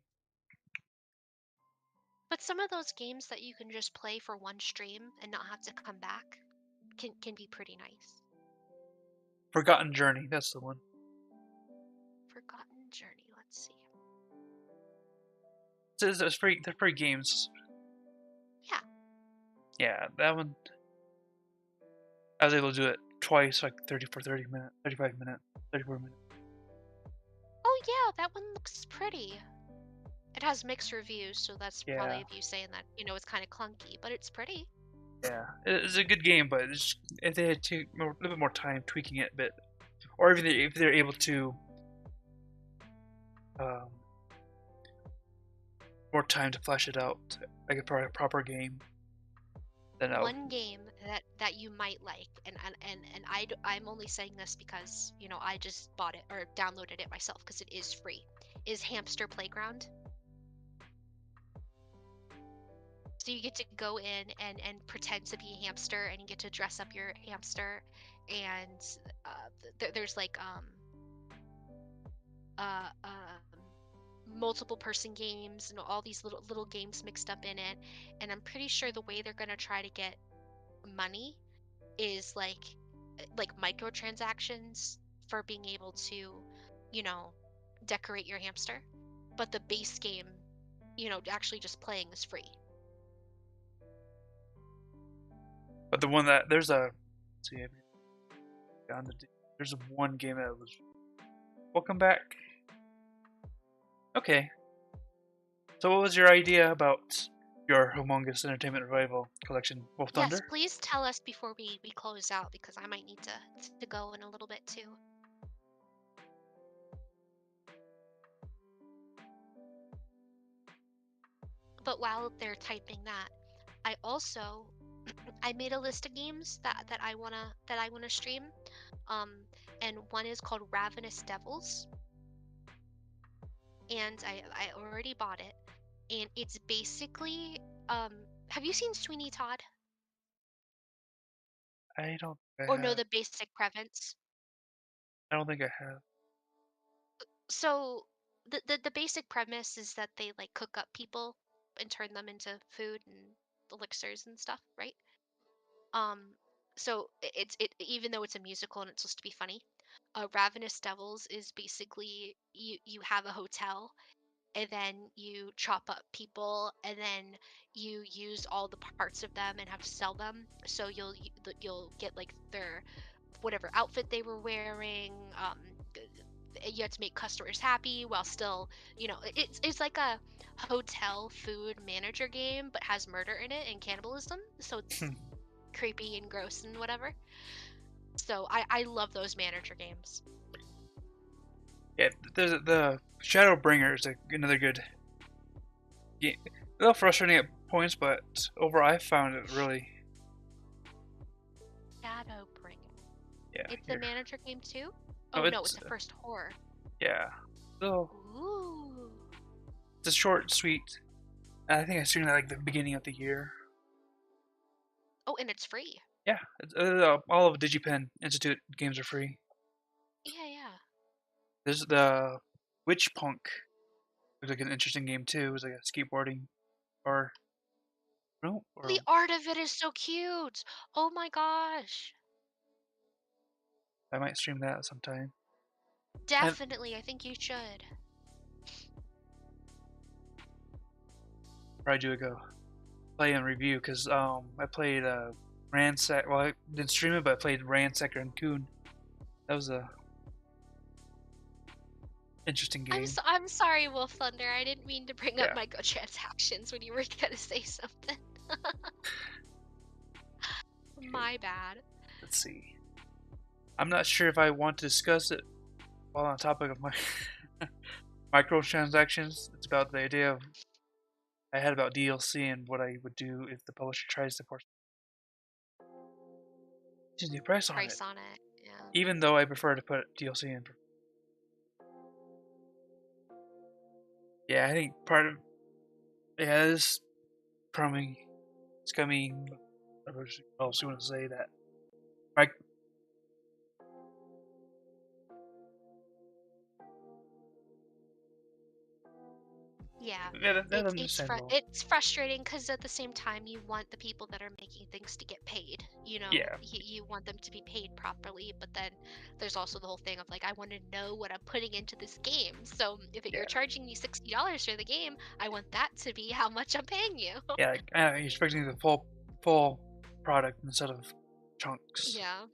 But some of those games that you can just play for one stream and not have to come back can be pretty nice. Forgotten Journey, that's the one. Forgotten Journey, let's see. It's free. They're free games. Yeah. Yeah, that one. I was able to do it twice, like 30 minutes, 35 minutes, 34 minutes. Oh yeah, that one looks pretty. It has mixed reviews, so that's Yeah, probably of you saying that, it's kind of clunky, but it's pretty. yeah. It's a good game, but if they had a little bit more time tweaking it a bit, or if they're able to um, more time to flesh it out, like a proper game, then One game that you might like, I'm only saying this because I just bought it or downloaded it myself because it is free. Is Hamster Playground. So you get to go in and pretend to be a hamster, and you get to dress up your hamster, and there's like uh, multiple person games and all these little games mixed up in it. And I'm pretty sure the way they're gonna try to get money is like microtransactions for being able to, you know, decorate your hamster. But the base game, actually just playing is free. but the one that there's a let's see, there's one game that was welcome back. Okay, so what was your idea about your Humongous Entertainment Revival collection, Wolf Yes, Thunder? please tell us before we close out because I might need to go in a little bit too. But while they're typing that, I also I made a list of games that I wanna stream. Um, and one is called Ravenous Devils, and I already bought it, and it's basically have you seen Sweeney Todd I don't think I or know have. the basic premise? I don't think I have. So the basic premise is that they like cook up people and turn them into food and elixirs and stuff, right? Um, so it even though it's a musical and it's supposed to be funny, Ravenous Devils is basically you have a hotel and then you chop up people and then you use all the parts of them and have to sell them. So you'll get like their whatever outfit they were wearing. You have to make customers happy while still, it's like a hotel food manager game but has murder in it and cannibalism. So it's creepy and gross and whatever. So I love those manager games. Yeah, there's the Shadowbringer is another good game. A little frustrating at points, but overall I found it really. Shadowbringer. Yeah, It's a here. manager game too? No, Oh no, it's it's a first horror. yeah. So Ooh. it's a short, sweet. And I think I streamed it like the beginning of the year. Oh, and it's free. Yeah, all of DigiPen Institute games are free. Yeah, yeah. There's the Witch Punk. It was like an interesting game too. It was like a skateboarding or no The or art of it is so cute. Oh my gosh. I might stream that sometime. Definitely, I think you should. Probably do a go play and review because I played Ransack. Well, I didn't stream it, but I played Ransack Raccoon. That was a interesting game. I'm sorry, Wolf Thunder. I didn't mean to bring up Yeah. microtransactions when you were gonna say something. My bad. Let's see. I'm not sure if I want to discuss it while on the topic of my microtransactions. It's about the idea of I had about DLC and what I would do if the publisher tries to force the price on it. Price on it, yeah. Even though I prefer to put DLC in. Yeah, I think part of this coming. It's coming. I also want to say that. Yeah, That's understandable. it's frustrating because at the same time you want the people that are making things to get paid. You know, Yeah. you want them to be paid properly, but then there's also the whole thing of like I want to know what I'm putting into this game. So if you're charging me $60 for the game, I want that to be how much I'm paying you. Yeah, like, you're expecting the full product instead of chunks. Yeah.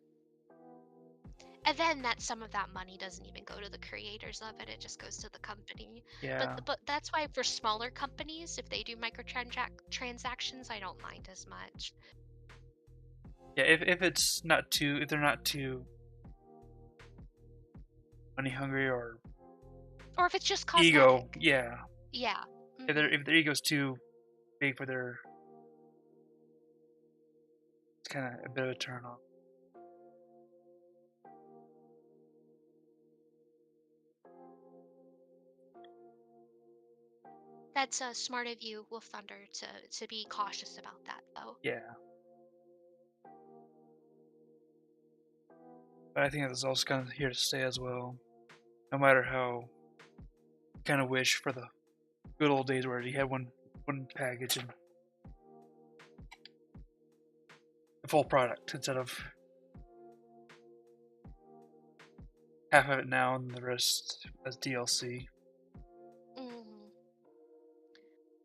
And then that some of that money doesn't even go to the creators of it; it just goes to the company. Yeah. But that's why for smaller companies, if they do transactions, I don't mind as much. Yeah, if they're not too money hungry or Or if it's just cosmetic. ego, yeah. Yeah. If their ego's too big for their, it's kind of a bit of a turn off. That's smart of you, Wolf Thunder, to be cautious about that, though. Yeah. But I think that's also kind of here to stay as well. No matter how, kind of wish for the good old days where you had one package and the full product instead of half of it now and the rest as DLC.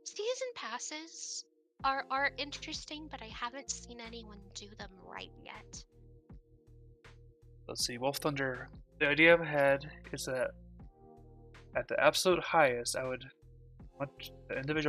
Season passes are interesting, but I haven't seen anyone do them right yet. Let's see, Wolf Thunder. The idea I've had is that at the absolute highest, I would want the individual